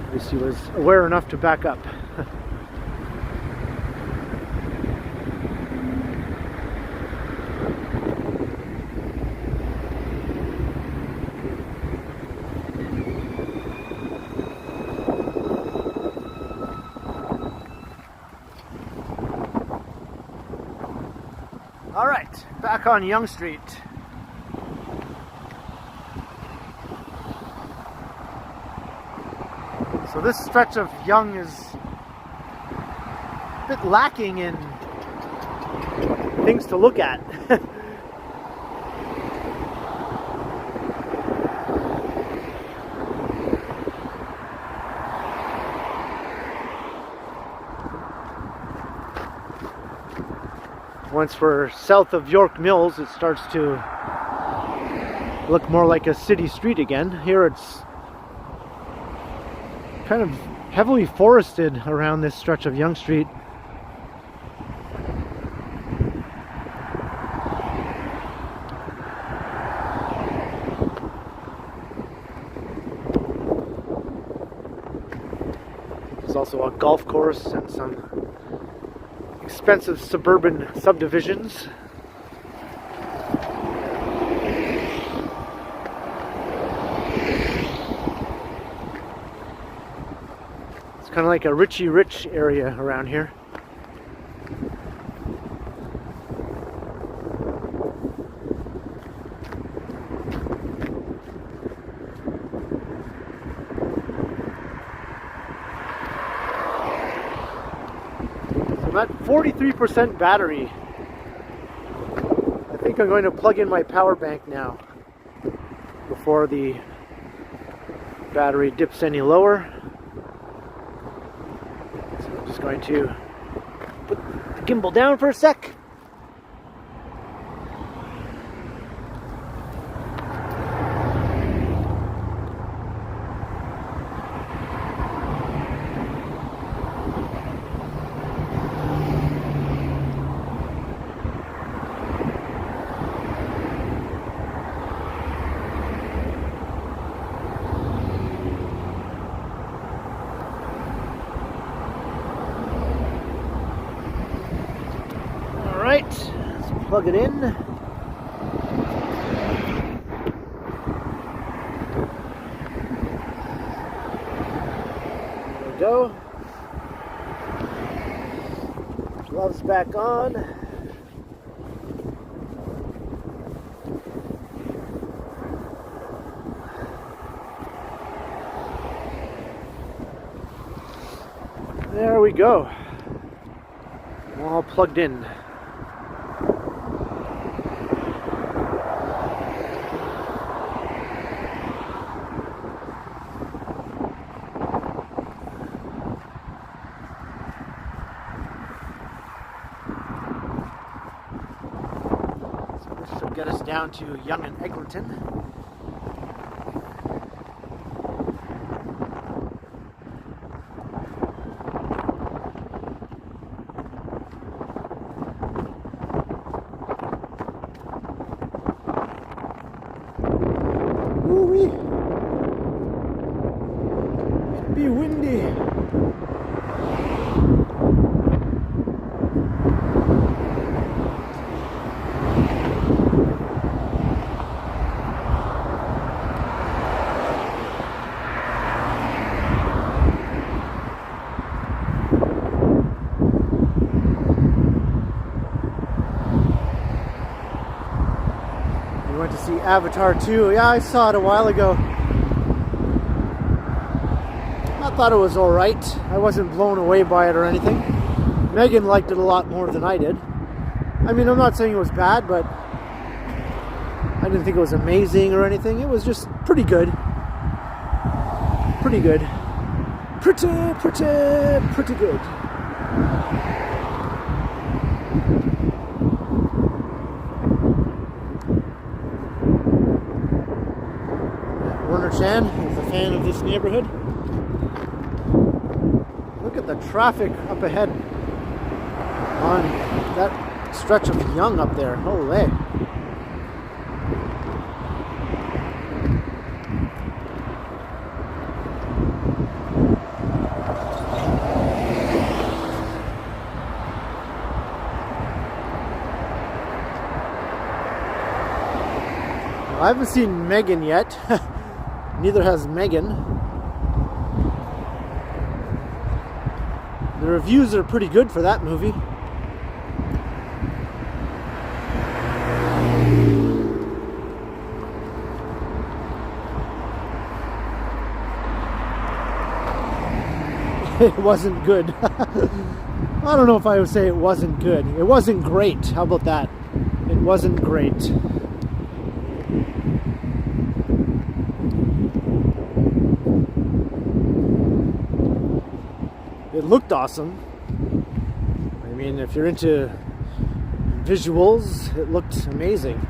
At least he was aware enough to back up. Alright, back on Yonge Street. So this stretch of Yonge is a bit lacking in things to look at. Once we're south of York Mills, it starts to look more like a city street again. Here it's kind of heavily forested around this stretch of Yonge Street. There's also a golf course and some expensive suburban subdivisions. It's kind of like a Richie Rich area around here. I'm at 43% battery. I think I'm going to plug in my power bank now before the battery dips any lower. So I'm just going to put the gimbal down for a sec. Let's plug it in. There we go. Gloves back on. There we go. All plugged in. Get us down to Yonge and Eglinton. Woo-wee. It'd be windy. Avatar 2. Yeah, I saw it a while ago. I thought it was alright. I wasn't blown away by it or anything. Megan liked it a lot more than I did. I mean, I'm not saying it was bad, but I didn't think it was amazing or anything. It was just pretty good. Pretty good. Pretty good. Werner Chan is a fan of this neighborhood. Look at the traffic up ahead on that stretch of Yonge up there. Holy. I haven't seen Megan yet. Neither has Megan. The reviews are pretty good for that movie. It wasn't good. I don't know if I would say it wasn't good. It wasn't great. How about that? It wasn't great. It looked awesome. I mean, if you're into visuals, it looked amazing.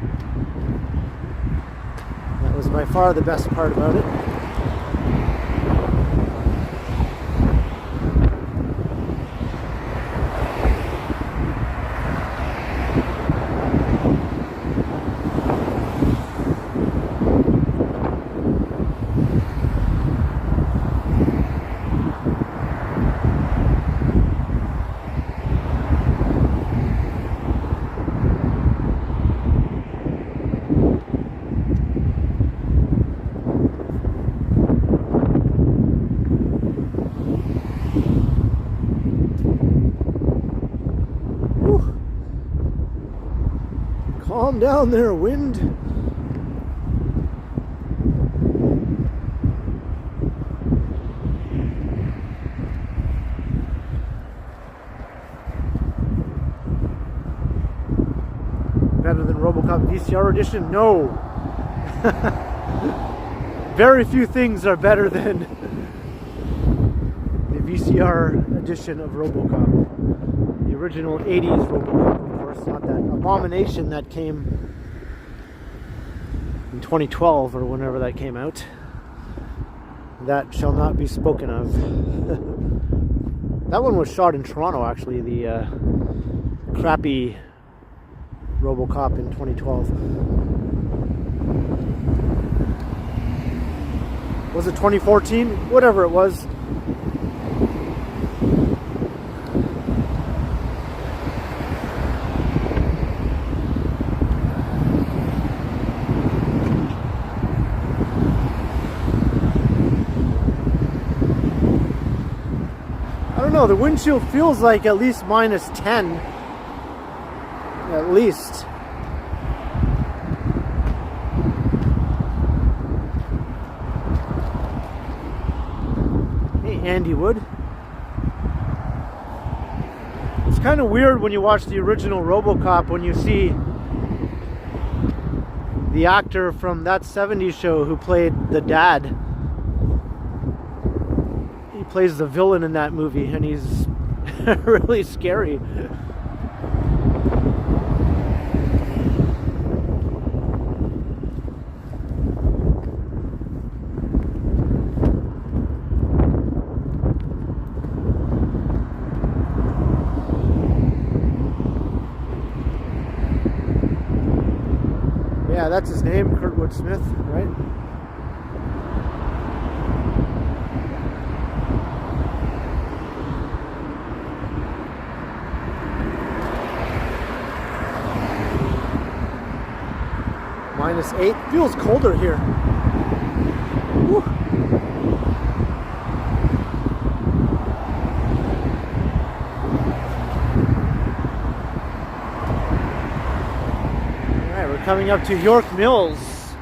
That was by far the best part about it. Calm down there, wind. Better than RoboCop VCR edition? No. Very few things are better than the VCR edition of RoboCop. The original 80s RoboCop. Not that abomination that came in 2012 or whenever that came out. That shall not be spoken of. That one was shot in Toronto, actually, the crappy RoboCop in 2012. Was it 2014? Whatever it was. No, the windshield feels like at least minus 10. At least. Hey, Andy Wood. It's kind of weird when you watch the original RoboCop when you see the actor from that 70s show who played the dad. Plays the villain in that movie, and he's really scary. Yeah, that's his name, Kurtwood Smith, right? Minus 8. Feels colder here. Woo. Alright, we're coming up to York Mills.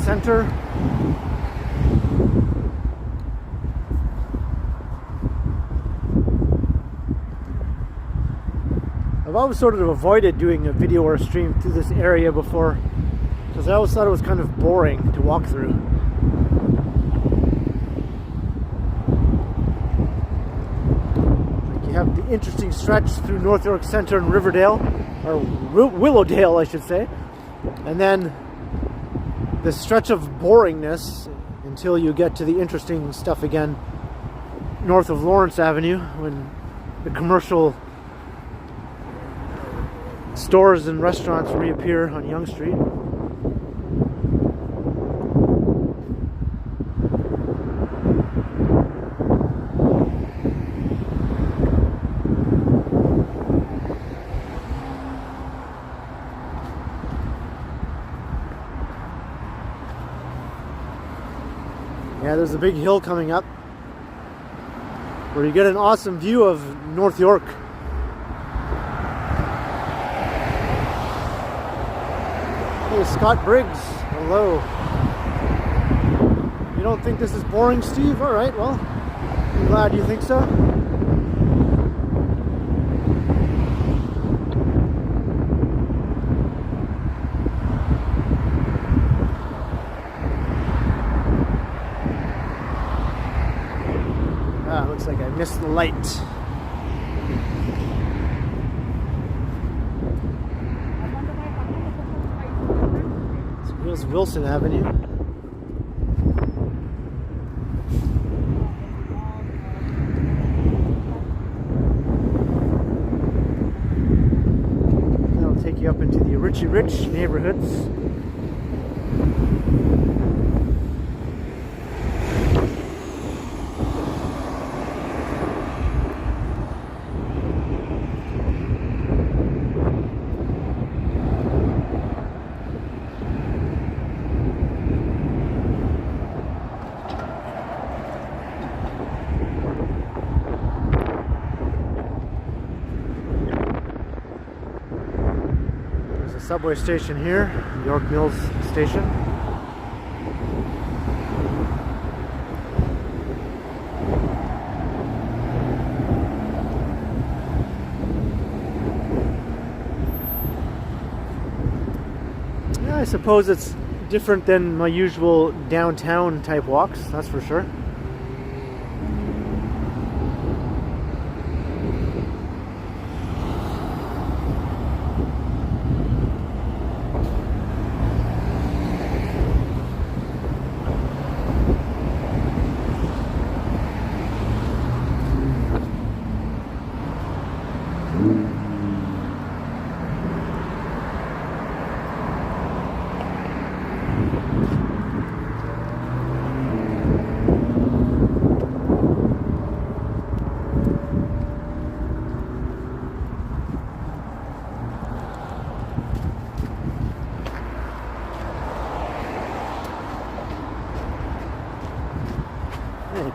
Center. I've always sort of avoided doing a video or a stream through this area before, because I always thought it was kind of boring to walk through. Like you have the interesting stretch through North York Center and Riverdale, or Willowdale I should say, and then the stretch of boringness until you get to the interesting stuff again north of Lawrence Avenue, when the commercial stores and restaurants reappear on Yonge Street. Yeah, there's a big hill coming up where you get an awesome view of North York. Hey, Scott Briggs, hello. You don't think this is boring, Steve? All right, well, I'm glad you think so. Ah, looks like I missed the light. Here's Wilson Avenue. That'll take you up into the Richie Rich neighborhoods. Subway station here, York Mills Station. Yeah, I suppose it's different than my usual downtown type walks, that's for sure.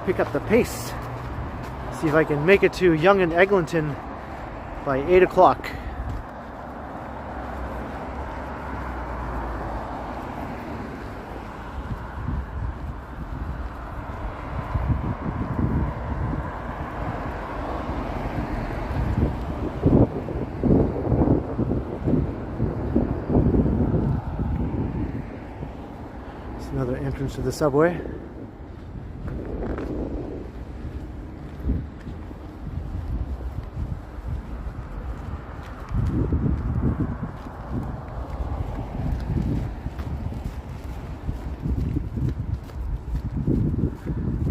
Pick up the pace. See if I can make it to Yonge and Eglinton by 8 o'clock. It's another entrance to the subway.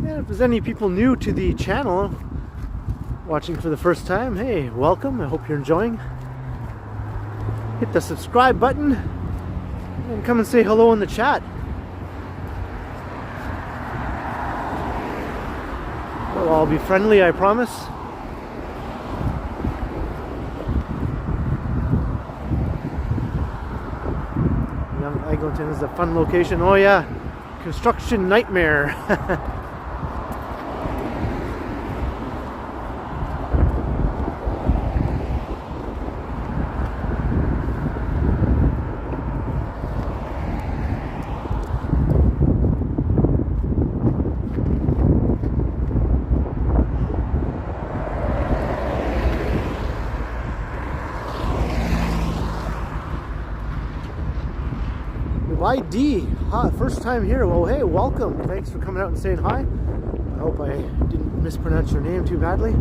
If there's any people new to the channel watching for the first time, hey, welcome. I hope you're enjoying. Hit the subscribe button and come and say hello in the chat. We'll all be friendly, I promise. Yonge Eglinton is a fun location. Oh yeah, construction nightmare. ID. Hi, first time here. Well, hey, welcome. Thanks for coming out and saying hi. I hope I didn't mispronounce your name too badly.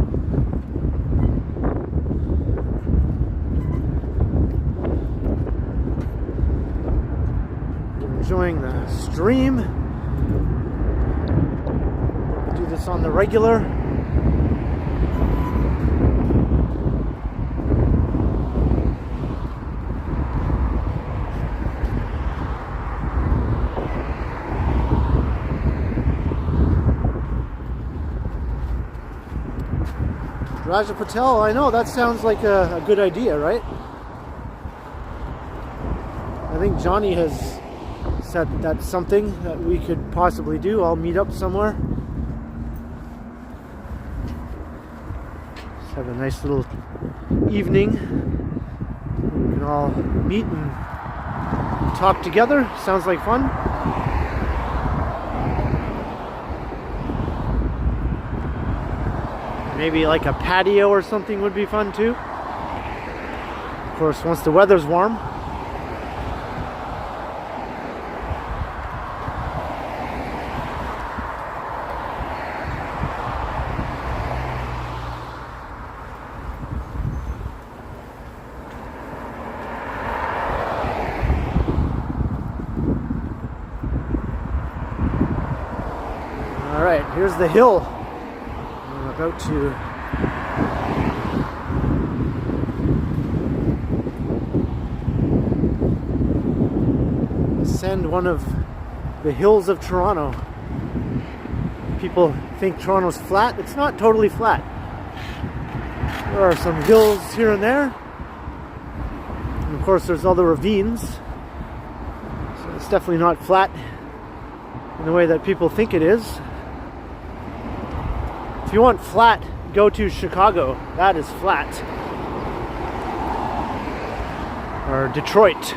Enjoying the stream. Do this on the regular. Raja Patel, I know, that sounds like a good idea, right? I think Johnny has said that's something that we could possibly do. I'll meet up somewhere. Just have a nice little evening. We can all meet and talk together. Sounds like fun. Maybe like a patio or something would be fun too. Of course, once the weather's warm. All right, here's the hill. About to ascend one of the hills of Toronto. People think Toronto's flat. It's not totally flat. There are some hills here and there. And of course there's all the ravines. So it's definitely not flat in the way that people think it is. If you want flat, go to Chicago. That is flat. Or Detroit.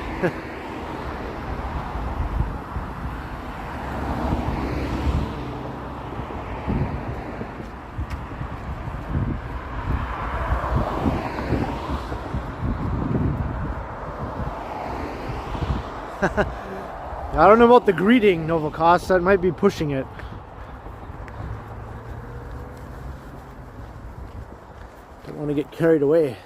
I don't know about the greeting, Novakos. That might be pushing it. Don't want to get carried away.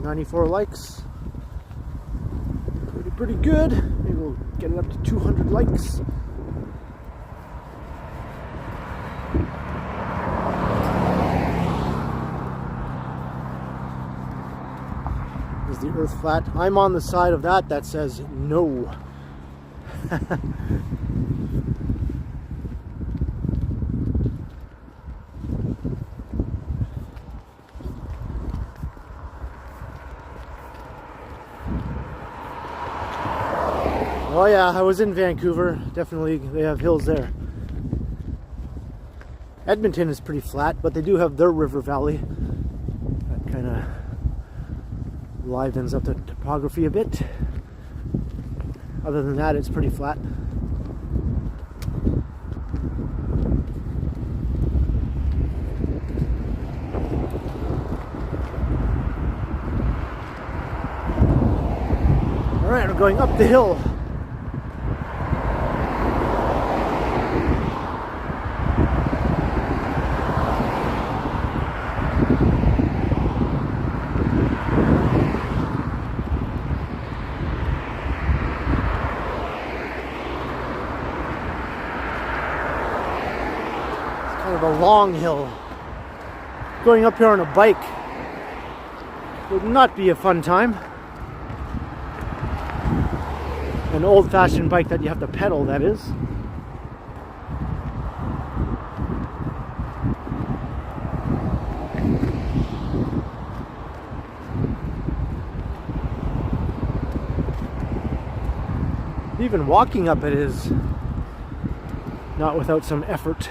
$94 likes. Pretty good. Maybe we'll get it up to 200 likes. Is the earth flat? I'm on the side of that says no. Oh yeah, I was in Vancouver. Definitely they have hills there. Edmonton is pretty flat, but they do have their river valley. That kind of livens up the topography a bit. Other than that, it's pretty flat. Alright, we're going up the hill. A long hill. Going up here on a bike would not be a fun time. An old-fashioned bike that you have to pedal, that is. Even walking up it is not without some effort.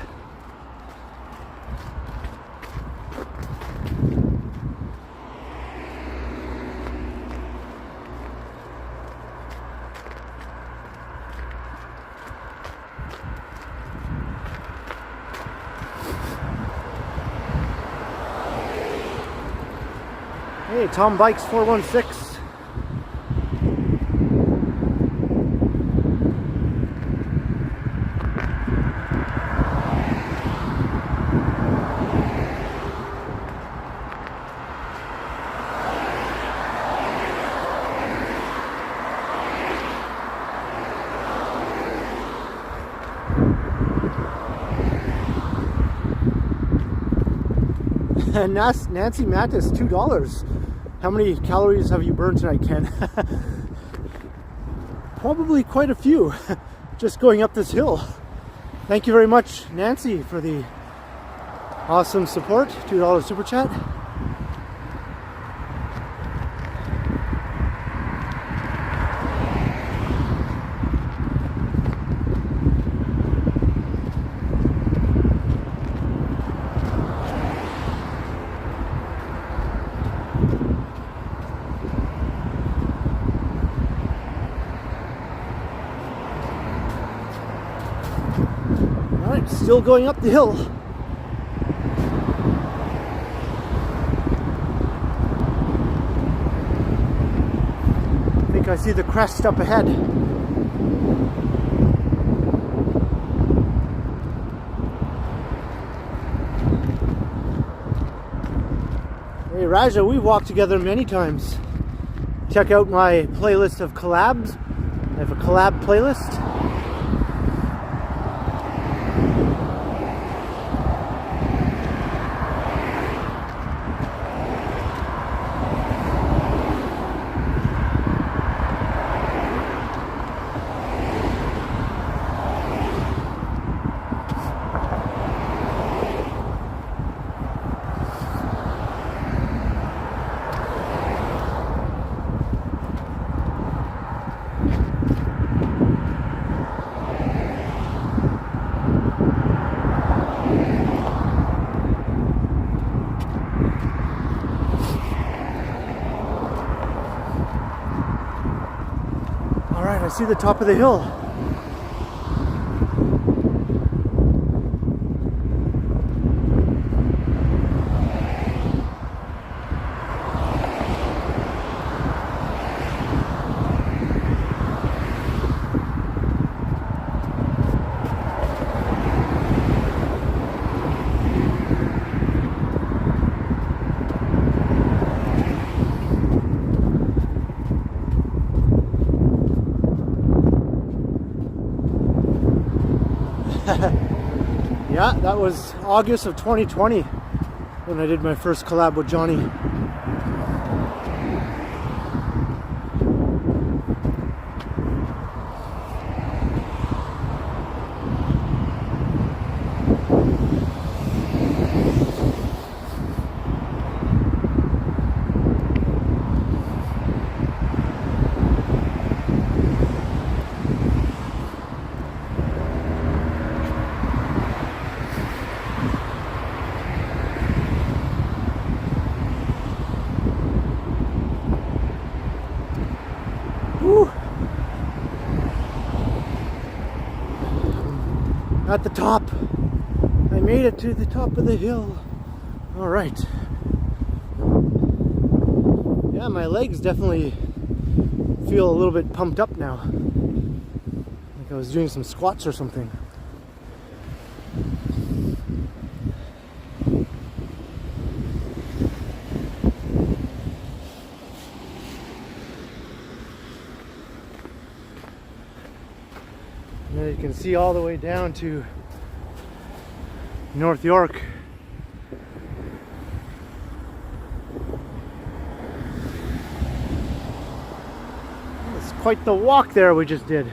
Hey, Tom Bikes 416. And Nancy Mattis, $2. How many calories have you burned tonight, Ken? Probably quite a few, just going up this hill. Thank you very much, Nancy, for the awesome support. $2 super chat. Still going up the hill. I think I see the crest up ahead. Hey Raja, we've walked together many times. Check out my playlist of collabs. I have a collab playlist. I see the top of the hill. Yeah, that was August of 2020 when I did my first collab with Johnny. At the top. I made it to the top of the hill. All right. Yeah, my legs definitely feel a little bit pumped up now. Like I was doing some squats or something. And you can see all the way down to North York. It's quite the walk there we just did.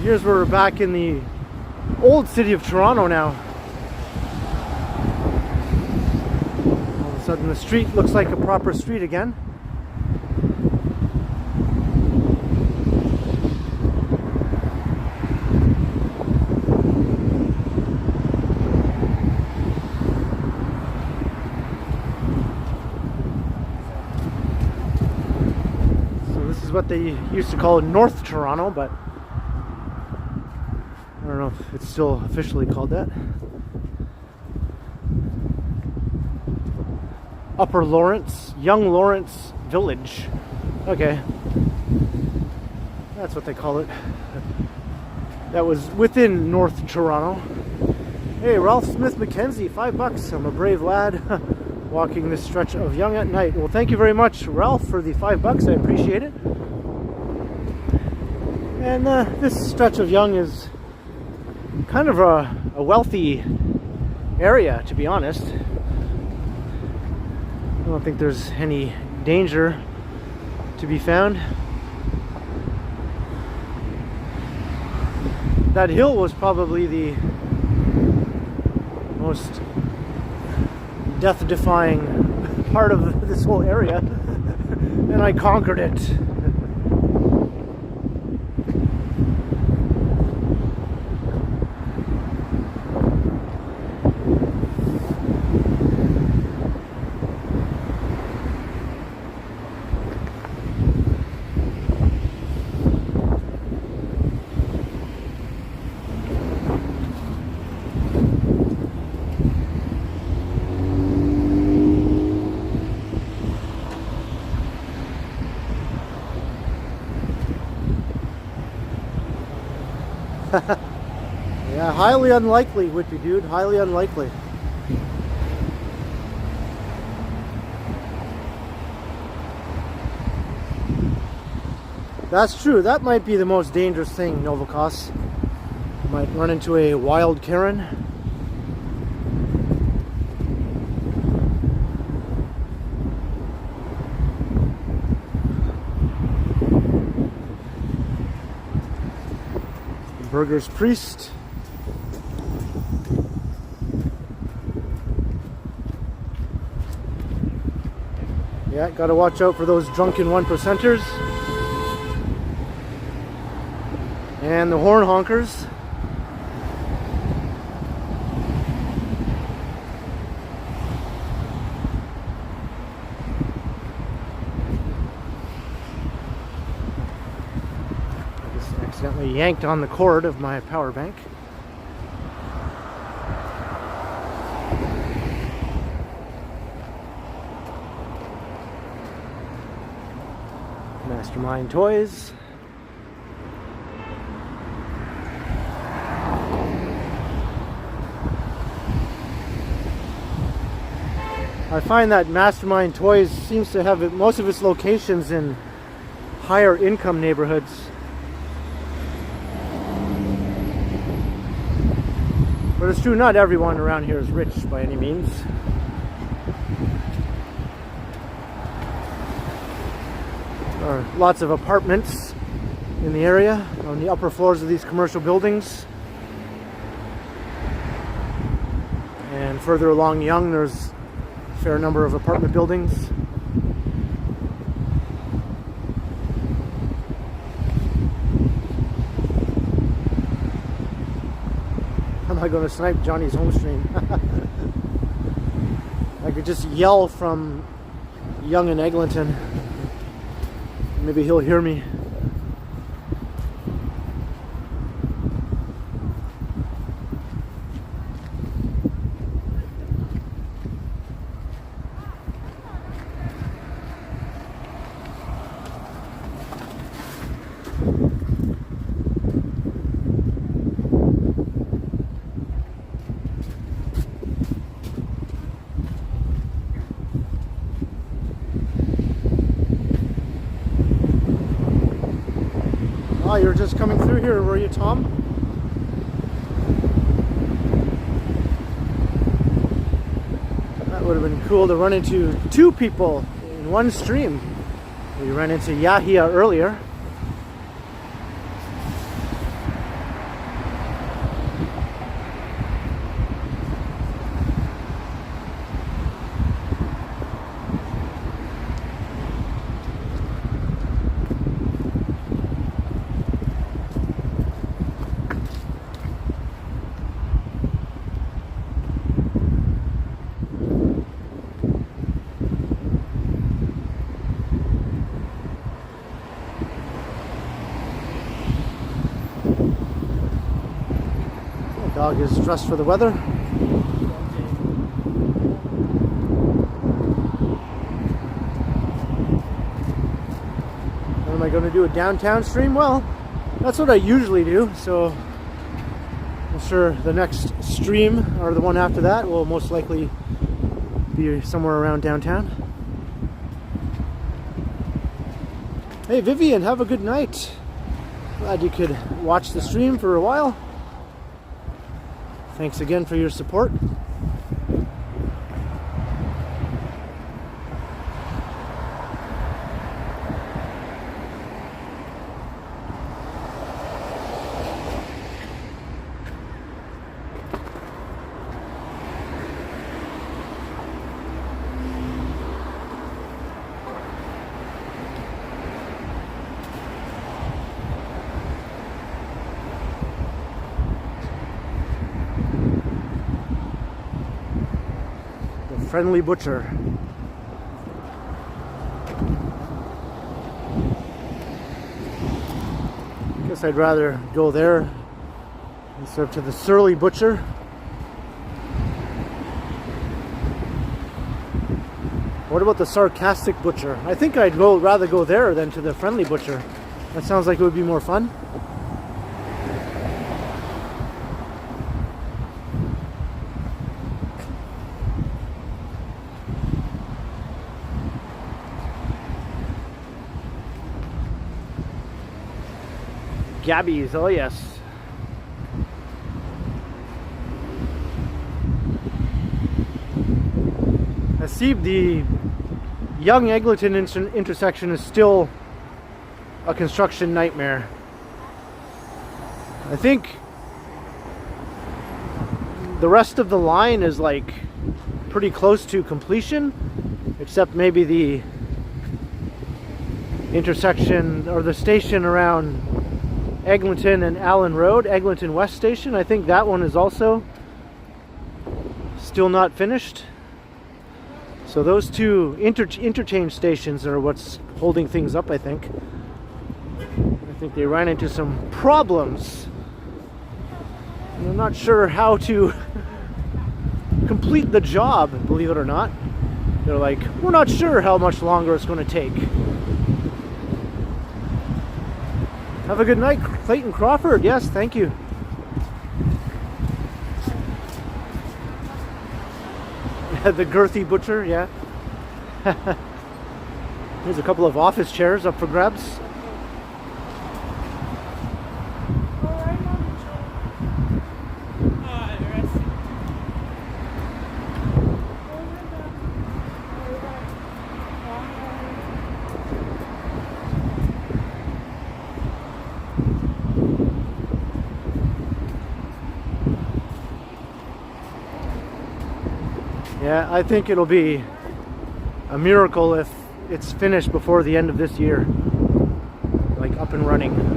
Here's where we're back in the old city of Toronto now. All of a sudden the street looks like a proper street again. what they used to call North Toronto, but I don't know if it's still officially called that. Upper Lawrence, Young Lawrence Village. Okay. That's what they call it. That was within North Toronto. Hey, Ralph Smith Mackenzie, $5. I'm a brave lad walking this stretch of Yonge at night. Well, thank you very much, Ralph, for the $5. I appreciate it. And this stretch of Yonge is kind of a wealthy area, to be honest. I don't think there's any danger to be found. That hill was probably the most death-defying part of this whole area, and I conquered it. Yeah, highly unlikely, Whitby dude, highly unlikely. That's true, that might be the most dangerous thing, Novakos. You might run into a wild Karen. Burger's Priest. Yeah, gotta watch out for those drunken 1%ers. And the horn honkers. Accidentally yanked on the cord of my power bank. Mastermind Toys. I find that Mastermind Toys seems to have most of its locations in higher income neighborhoods. But it's true, not everyone around here is rich by any means. There are lots of apartments in the area, on the upper floors of these commercial buildings. And further along Yonge, there's a fair number of apartment buildings. I'm not going to snipe Johnny's home stream. I could just yell from Yonge and Eglinton. Maybe he'll hear me. Oh, you're just coming through here, were you, Tom? That would have been cool to run into two people in one stream. We ran into Yahia earlier. Dog is dressed for the weather. Am I going to do a downtown stream? Well, that's what I usually do, so I'm sure the next stream, or the one after that, will most likely be somewhere around downtown. Hey Vivian, have a good night. Glad you could watch the stream for a while. Thanks again for your support. Friendly butcher. Guess I'd rather go there instead of to the surly butcher. What about the sarcastic butcher? I think I'd rather go there than to the friendly butcher. That sounds like it would be more fun. Gabby's, oh yes. I see the Yonge Eglinton intersection is still a construction nightmare. I think the rest of the line is like pretty close to completion, except maybe the intersection or the station around Eglinton and Allen Road, Eglinton West Station. I think that one is also still not finished. So those two interchange stations are what's holding things up, I think. I think they ran into some problems. And I'm not sure how to complete the job, believe it or not. They're like, we're not sure how much longer it's going to take. Have a good night, Clayton Crawford. Yes, thank you. The girthy butcher, yeah. There's a couple of office chairs up for grabs. Yeah, I think it'll be a miracle if it's finished before the end of this year. Like up and running.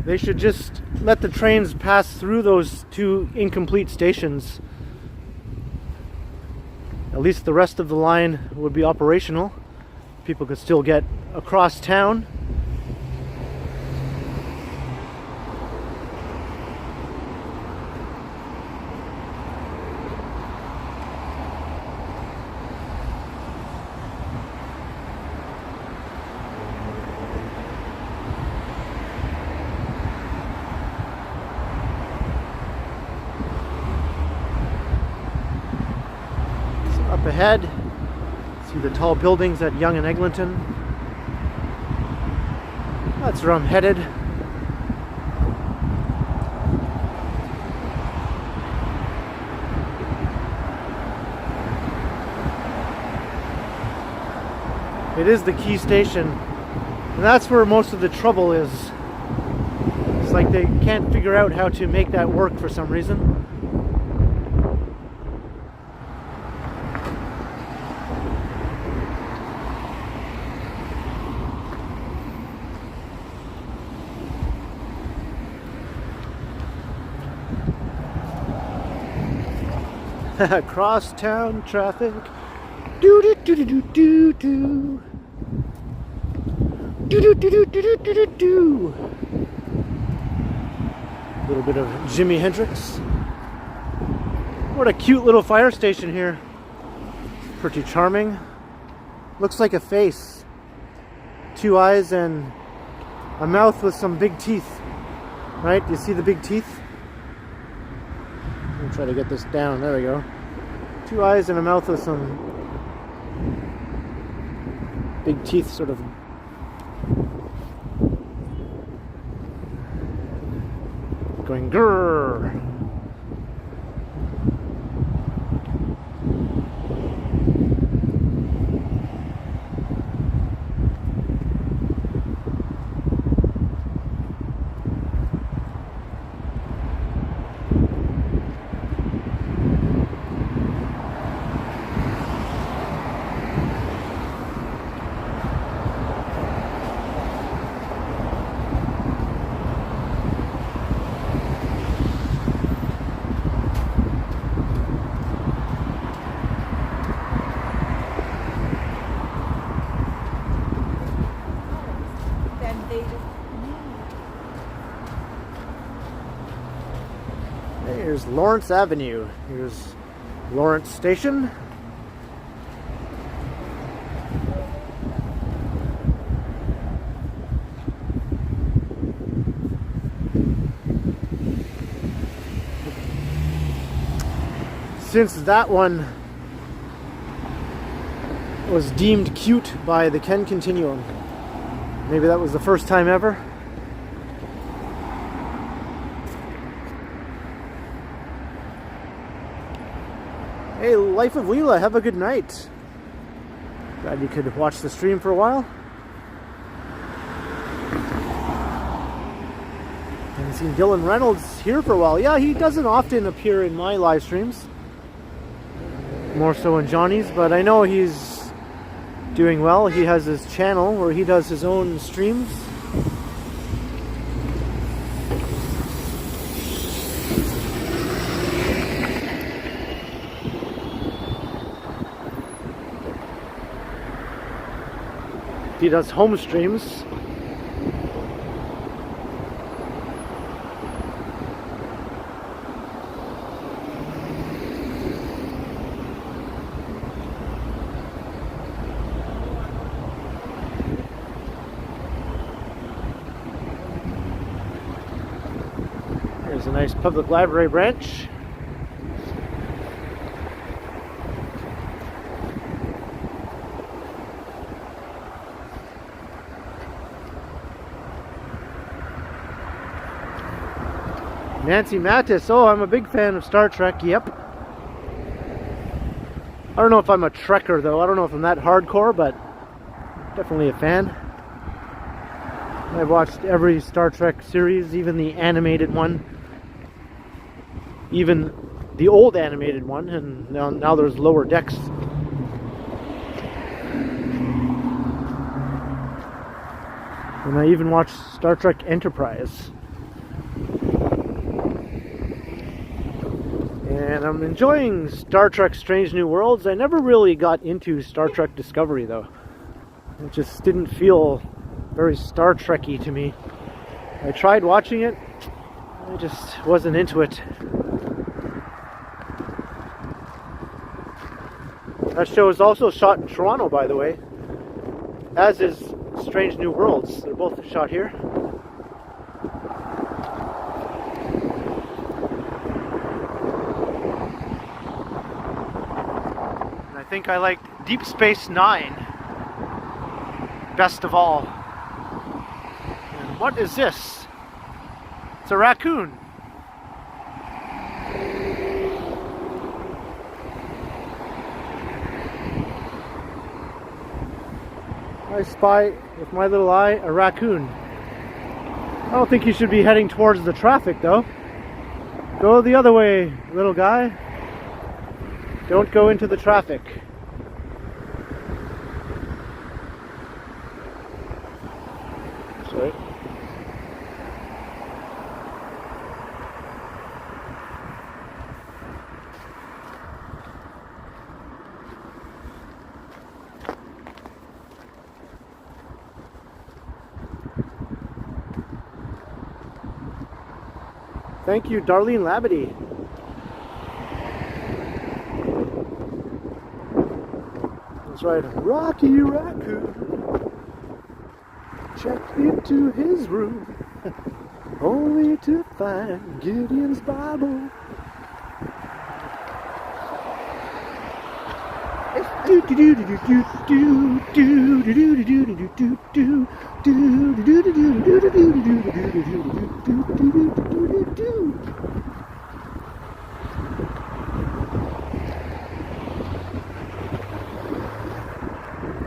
They should just let the trains pass through those two incomplete stations. At least the rest of the line would be operational. People could still get across town. Up ahead, see the tall buildings at Yonge and Eglinton. That's where I'm headed. It is the key station, and that's where most of the trouble is like they can't figure out how to make that work for some reason. Crosstown traffic. Do do do do do do do do do do do do do do. A little bit of Jimi Hendrix. What a cute little fire station here. Pretty charming. Looks like a face. 2 eyes and a mouth with some big teeth. Right? You see the big teeth? I'll try to get this down. There we go. 2 eyes and a mouth with some big teeth, sort of. Going grrr. Here's Lawrence Avenue. Here's Lawrence Station. Since that one was deemed cute by the Ken Continuum, maybe that was the first time ever. Hey, Life of Leela, have a good night. Glad you could watch the stream for a while. Haven't seen Dylan Reynolds here for a while. Yeah, he doesn't often appear in my live streams. More so in Johnny's, but I know he's doing well. He has his channel where he does his own streams. He does home streams. There's a nice public library branch. Nancy Mattis, oh, I'm a big fan of Star Trek, yep. I don't know if I'm a Trekker though, I don't know if I'm that hardcore, but definitely a fan. I've watched every Star Trek series, even the animated one. Even the old animated one, and now there's Lower Decks. And I even watched Star Trek Enterprise. And I'm enjoying Star Trek Strange New Worlds. I never really got into Star Trek Discovery though. It just didn't feel very Star Trek-y to me. I tried watching it, I just wasn't into it. That show is also shot in Toronto, by the way, as is Strange New Worlds. They're both shot here. I think I liked Deep Space Nine best of all. And what is this? It's a raccoon. I spy with my little eye a raccoon. don't think you should be heading towards the traffic though. Go the other way, little guy. Don't go into the traffic. Sorry. Thank you, Darlene Labadie. That's right, Rocky Raccoon checked into his room only to find Gideon's Bible.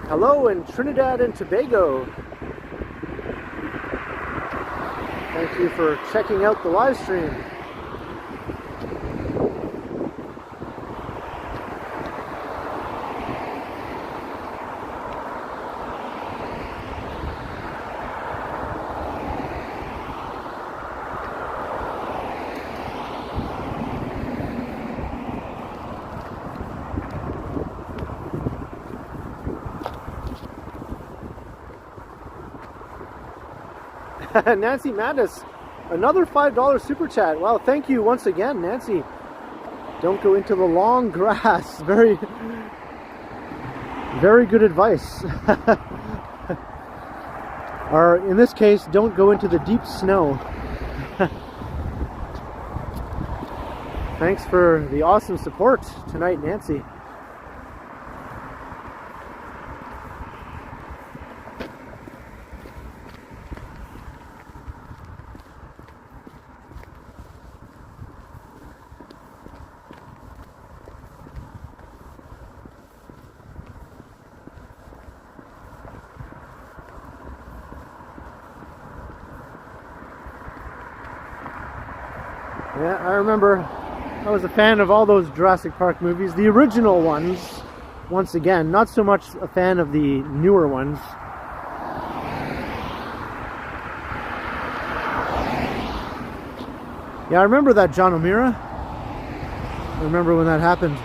Hello in Trinidad and Tobago. Thank you for checking out the live stream. Nancy Madness, another $5 super chat. Wow, thank you once again, Nancy. Don't go into the long grass. Very, very good advice. Or in this case, don't go into the deep snow. Thanks for the awesome support tonight, Nancy. Yeah, I remember I was a fan of all those Jurassic Park movies, the original ones, once again, not so much a fan of the newer ones. Yeah, I remember that, John O'Meara. I remember when that happened.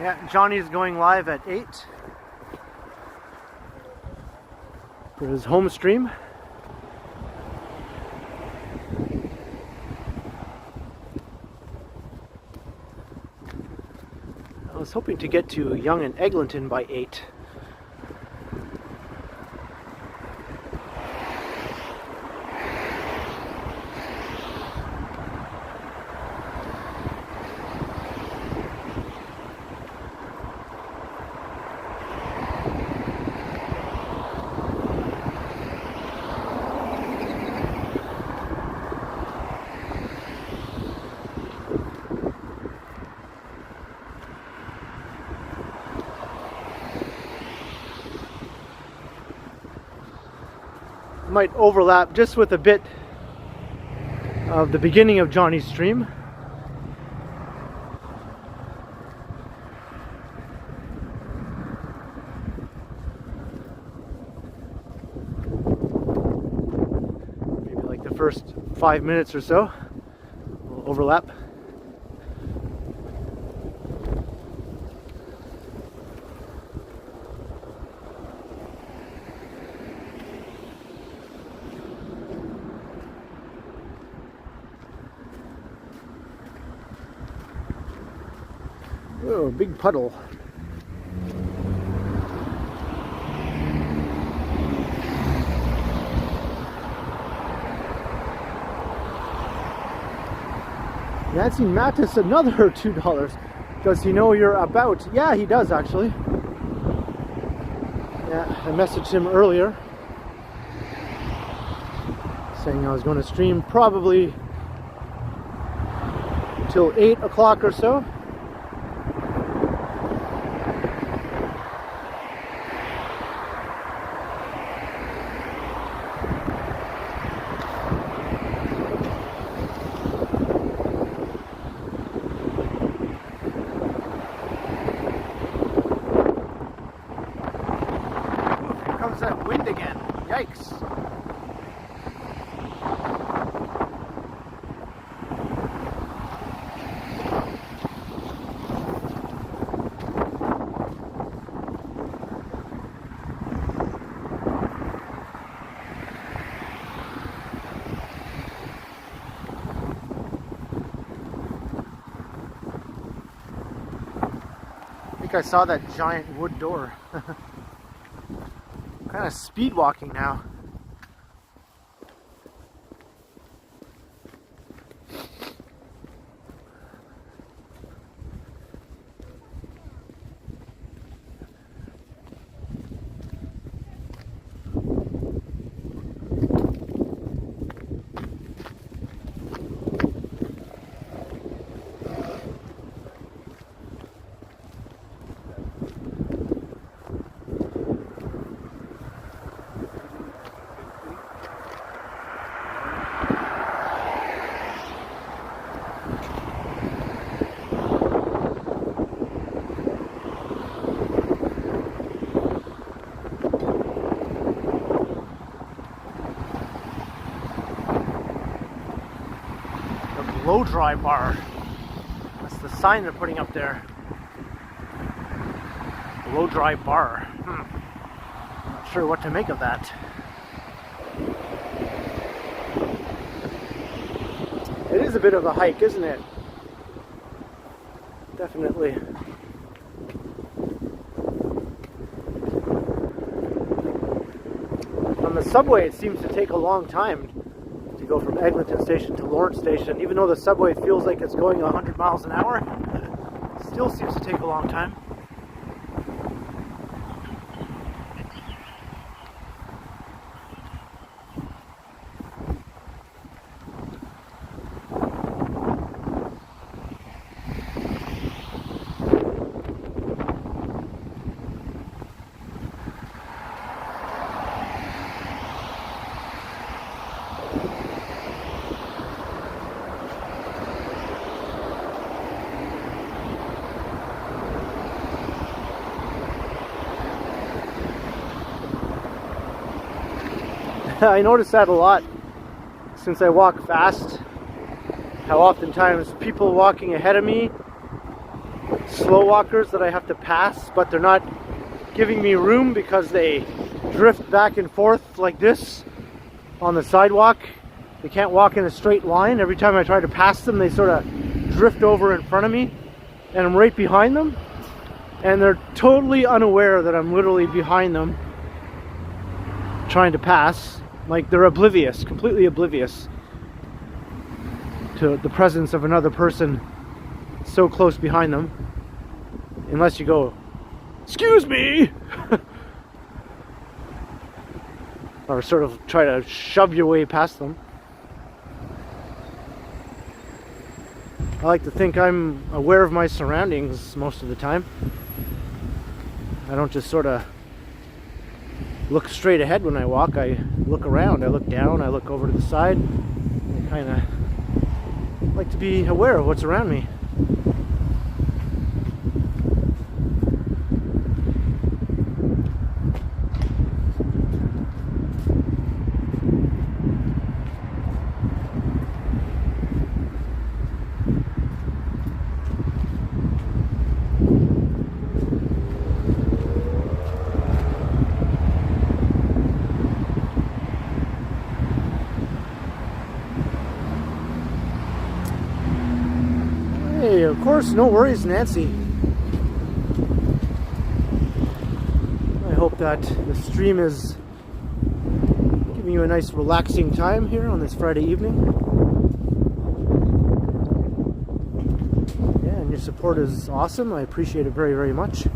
Yeah, Johnny's going live at 8 for his home stream. I was hoping to get to Yonge and Eglinton by 8. Might overlap just with a bit of the beginning of Johnny's stream. Maybe like the first 5 minutes or so will overlap. Oh, big puddle. Nancy Mattis, another $2. Does he know you're about? Yeah, he does actually. Yeah, I messaged him earlier saying I was going to stream probably till 8 o'clock or so. Here comes that wind again. Yikes. I saw that giant wood door. Kind of speed walking now. Blow dry bar. That's the sign they're putting up there. Blow dry bar. Not sure what to make of that. It is a bit of a hike, isn't it? Definitely. On the subway, it seems to take a long time to go from Eglinton station to Lawrence station. Even though the subway feels like it's going 100 miles an hour, it still seems to take a long time. I notice that a lot since I walk fast, how oftentimes people walking ahead of me, slow walkers that I have to pass, but they're not giving me room because they drift back and forth like this on the sidewalk. They can't walk in a straight line. Every time I try to pass them, they sort of drift over in front of me, and I'm right behind them, and they're totally unaware that I'm literally behind them trying to pass. Like they're oblivious, completely oblivious to the presence of another person so close behind them. Unless you go, "Excuse me!" or sort of try to shove your way past them. I like to think I'm aware of my surroundings most of the time. I don't just sort of look straight ahead when I walk. I look around, I look down, I look over to the side. I kind of like to be aware of what's around me. Of course, no worries, Nancy. I hope that the stream is giving you a nice relaxing time here on this Friday evening. your support is awesome. I appreciate it very, very much.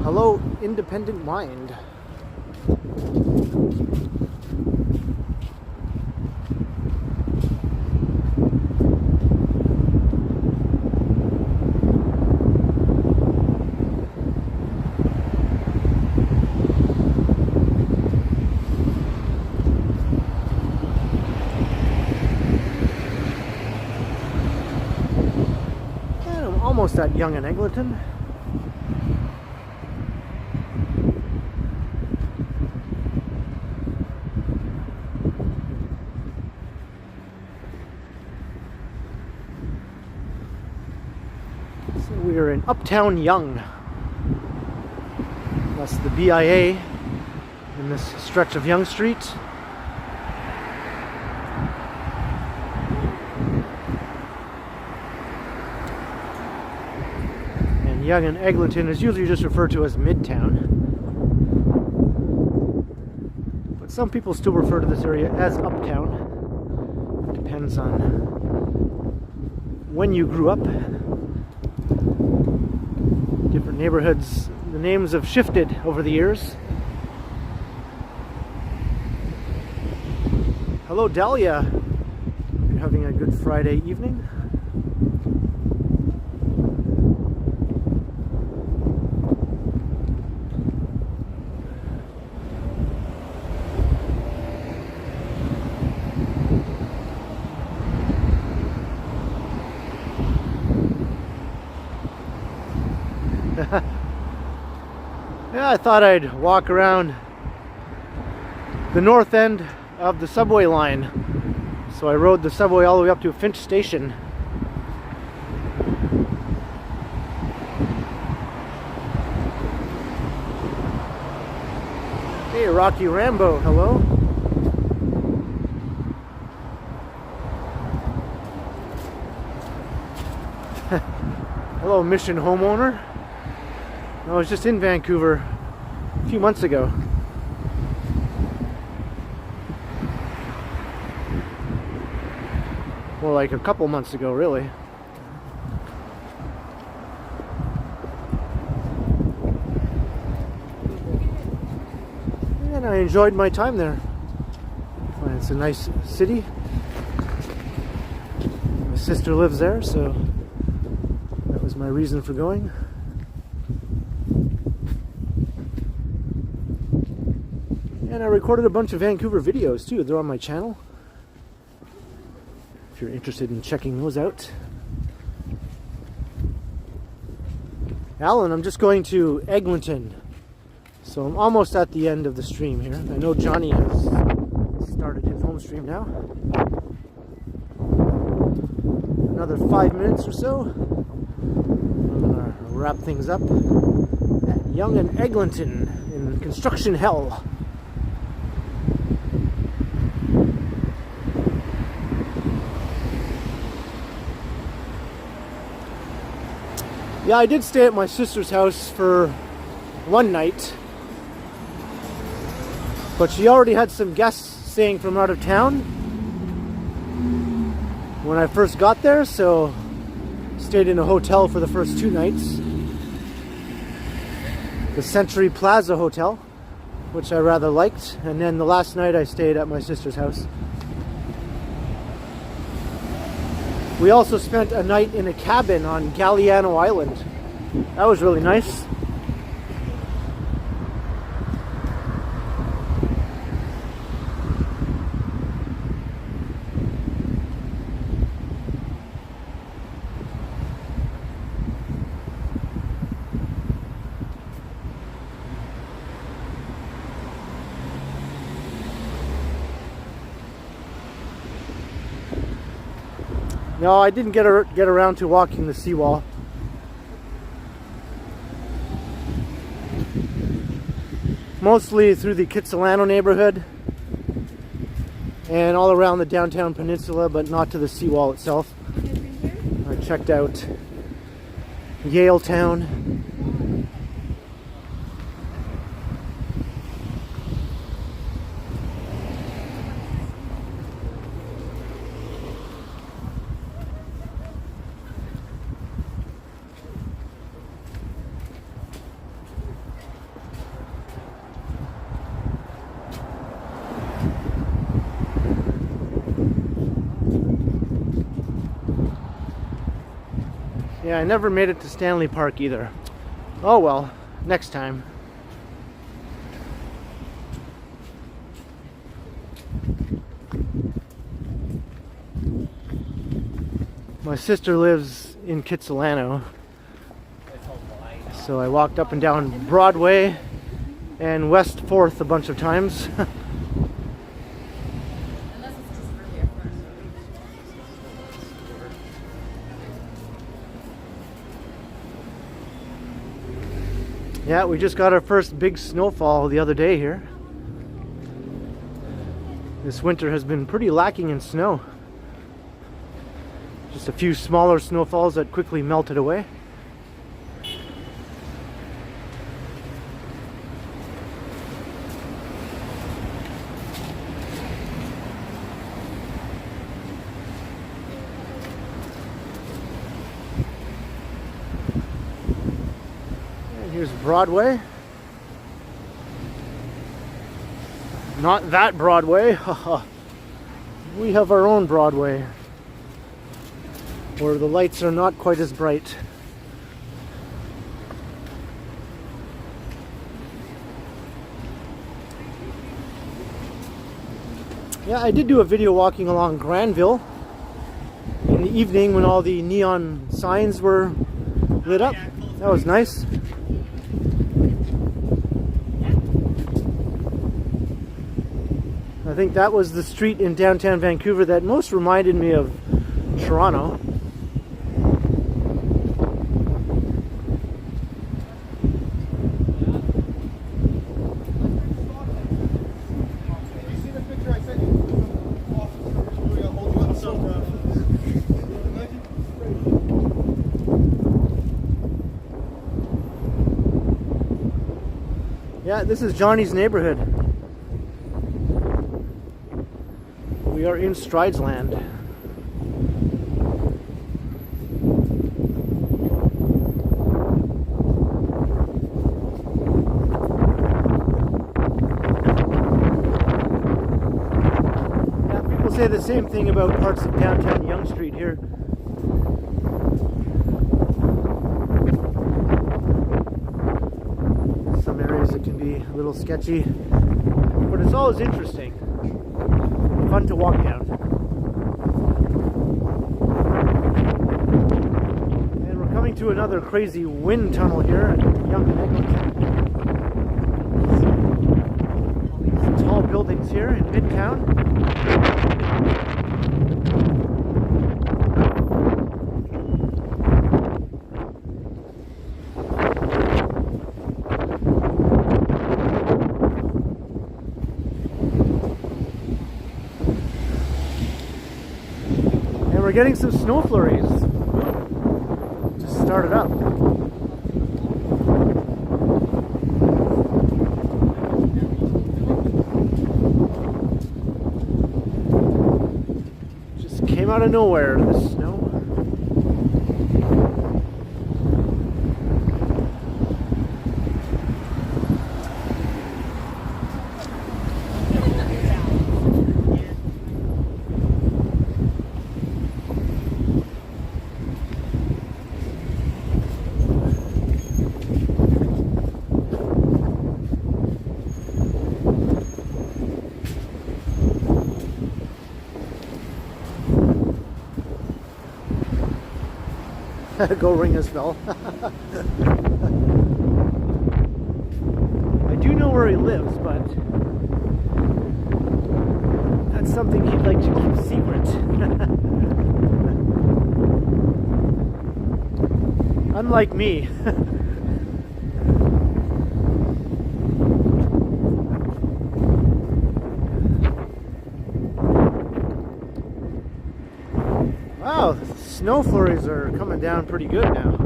Hello, independent mind. And I'm almost at Yonge and Eglinton. We are in Uptown Yonge. That's the BIA in this stretch of Yonge Street. And Yonge and Eglinton is usually just referred to as Midtown. But some people still refer to this area as Uptown. Depends on when you grew up. Different neighborhoods, the names have shifted over the years. Hello, Dahlia. You're having a good Friday evening. Yeah, I thought I'd walk around the north end of the subway line. So I rode the subway all the way up to Finch Station. Hey, Rocky Rambo, hello. Hello, Mission Homeowner. I was just in Vancouver a few months ago. Well, like a couple months ago, really. And I enjoyed my time there. It's a nice city. My sister lives there, so that was my reason for going. And I recorded a bunch of Vancouver videos too. They're on my channel if you're interested in checking those out. Alan, I'm just going to Eglinton, so I'm almost at the end of the stream here. I know Johnny has started his home stream now. Another 5 minutes or so. I'm gonna wrap things up at Yonge and Eglinton in construction hell. Yeah, I did stay at my sister's house for one night, but she already had some guests staying from out of town when I first got there, so stayed in a hotel for the first 2 nights. The Century Plaza Hotel, which I rather liked, and then the last night I stayed at my sister's house. We also spent a night in a cabin on Galliano Island. That was really nice. No, I didn't get around to walking the seawall. Mostly through the Kitsilano neighborhood and all around the downtown peninsula, but not to the seawall itself. I checked out Yaletown. Yeah, I never made it to Stanley Park either. Oh well, next time. My sister lives in Kitsilano, so I walked up and down Broadway and West 4th a bunch of times. Yeah, we just got our first big snowfall the other day here. This winter has been pretty lacking in snow. Just a few smaller snowfalls that quickly melted away. And here's Broadway. Not that Broadway. We have our own Broadway, where the lights are not quite as bright. Yeah, I did do a video walking along Granville in the evening when all the neon signs were lit up. That was nice. I think that was the street in downtown Vancouver that most reminded me of Toronto. Yeah, this is Johnny's neighborhood. We are in Stridesland. Yeah, people say the same thing about parts of downtown Yonge Street here. Some areas it can be a little sketchy, but it's always interesting. Fun to walk down. And we're coming to another crazy wind tunnel here at Yonge and Eglinton. These tall buildings here in Midtown. We're getting some snow flurries. Just started up. Just came out of nowhere, this snow. Go ring his bell. I do know where he lives, but that's something he'd like to keep secret. Unlike me. Wow, snow flurries are coming down pretty good now.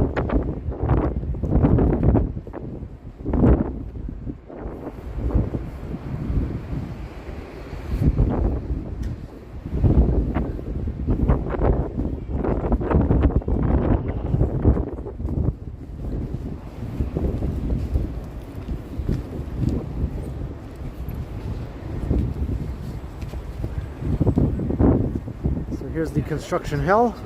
Here's the construction hell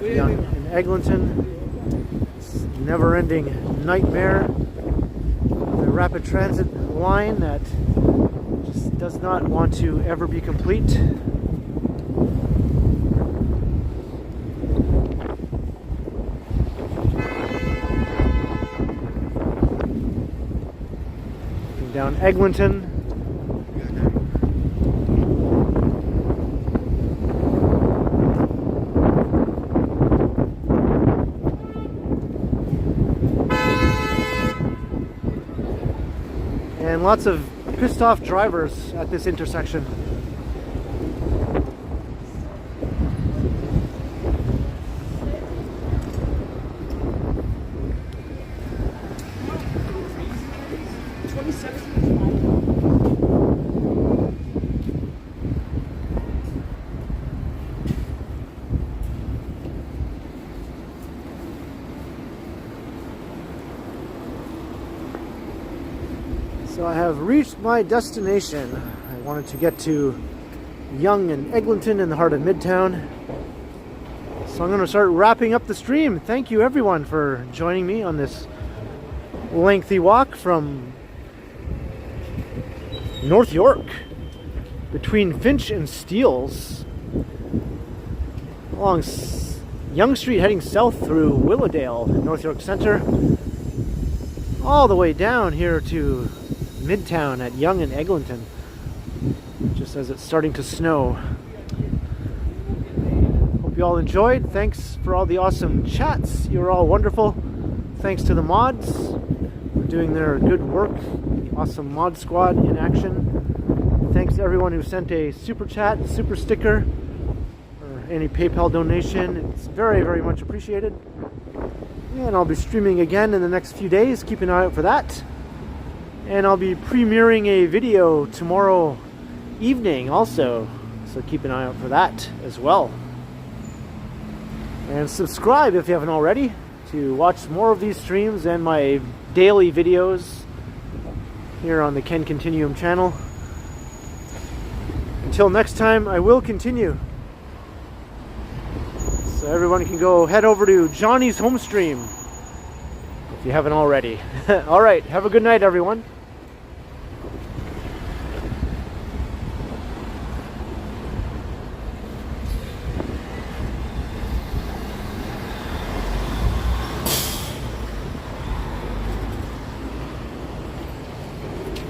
Yonge and Eglinton. It's a never-ending nightmare. The rapid transit line that just does not want to ever be complete. Down Eglinton. And lots of pissed off drivers at this intersection. So I have reached my destination. I wanted to get to Yonge and Eglinton in the heart of Midtown. So I'm going to start wrapping up the stream. Thank you everyone for joining me on this lengthy walk from North York between Finch and Steeles along Yonge Street heading south through Willowdale, North York Center, all the way down here to Midtown at Yonge and Eglinton, just as it's starting to snow. Hope you all enjoyed. Thanks for all the awesome chats. You're all wonderful. Thanks to the mods for doing their good work. Awesome mod squad in action. Thanks to everyone who sent a super chat, super sticker, or any PayPal donation. It's very, very much appreciated. And I'll be streaming again in the next few days. Keep an eye out for that. And I'll be premiering a video tomorrow evening also, so keep an eye out for that as well. And subscribe if you haven't already to watch more of these streams and my daily videos here on the Ken Continuum channel. Until next time, I will continue. So everyone can go head over to Johnny's home stream if you haven't already. Alright, have a good night everyone.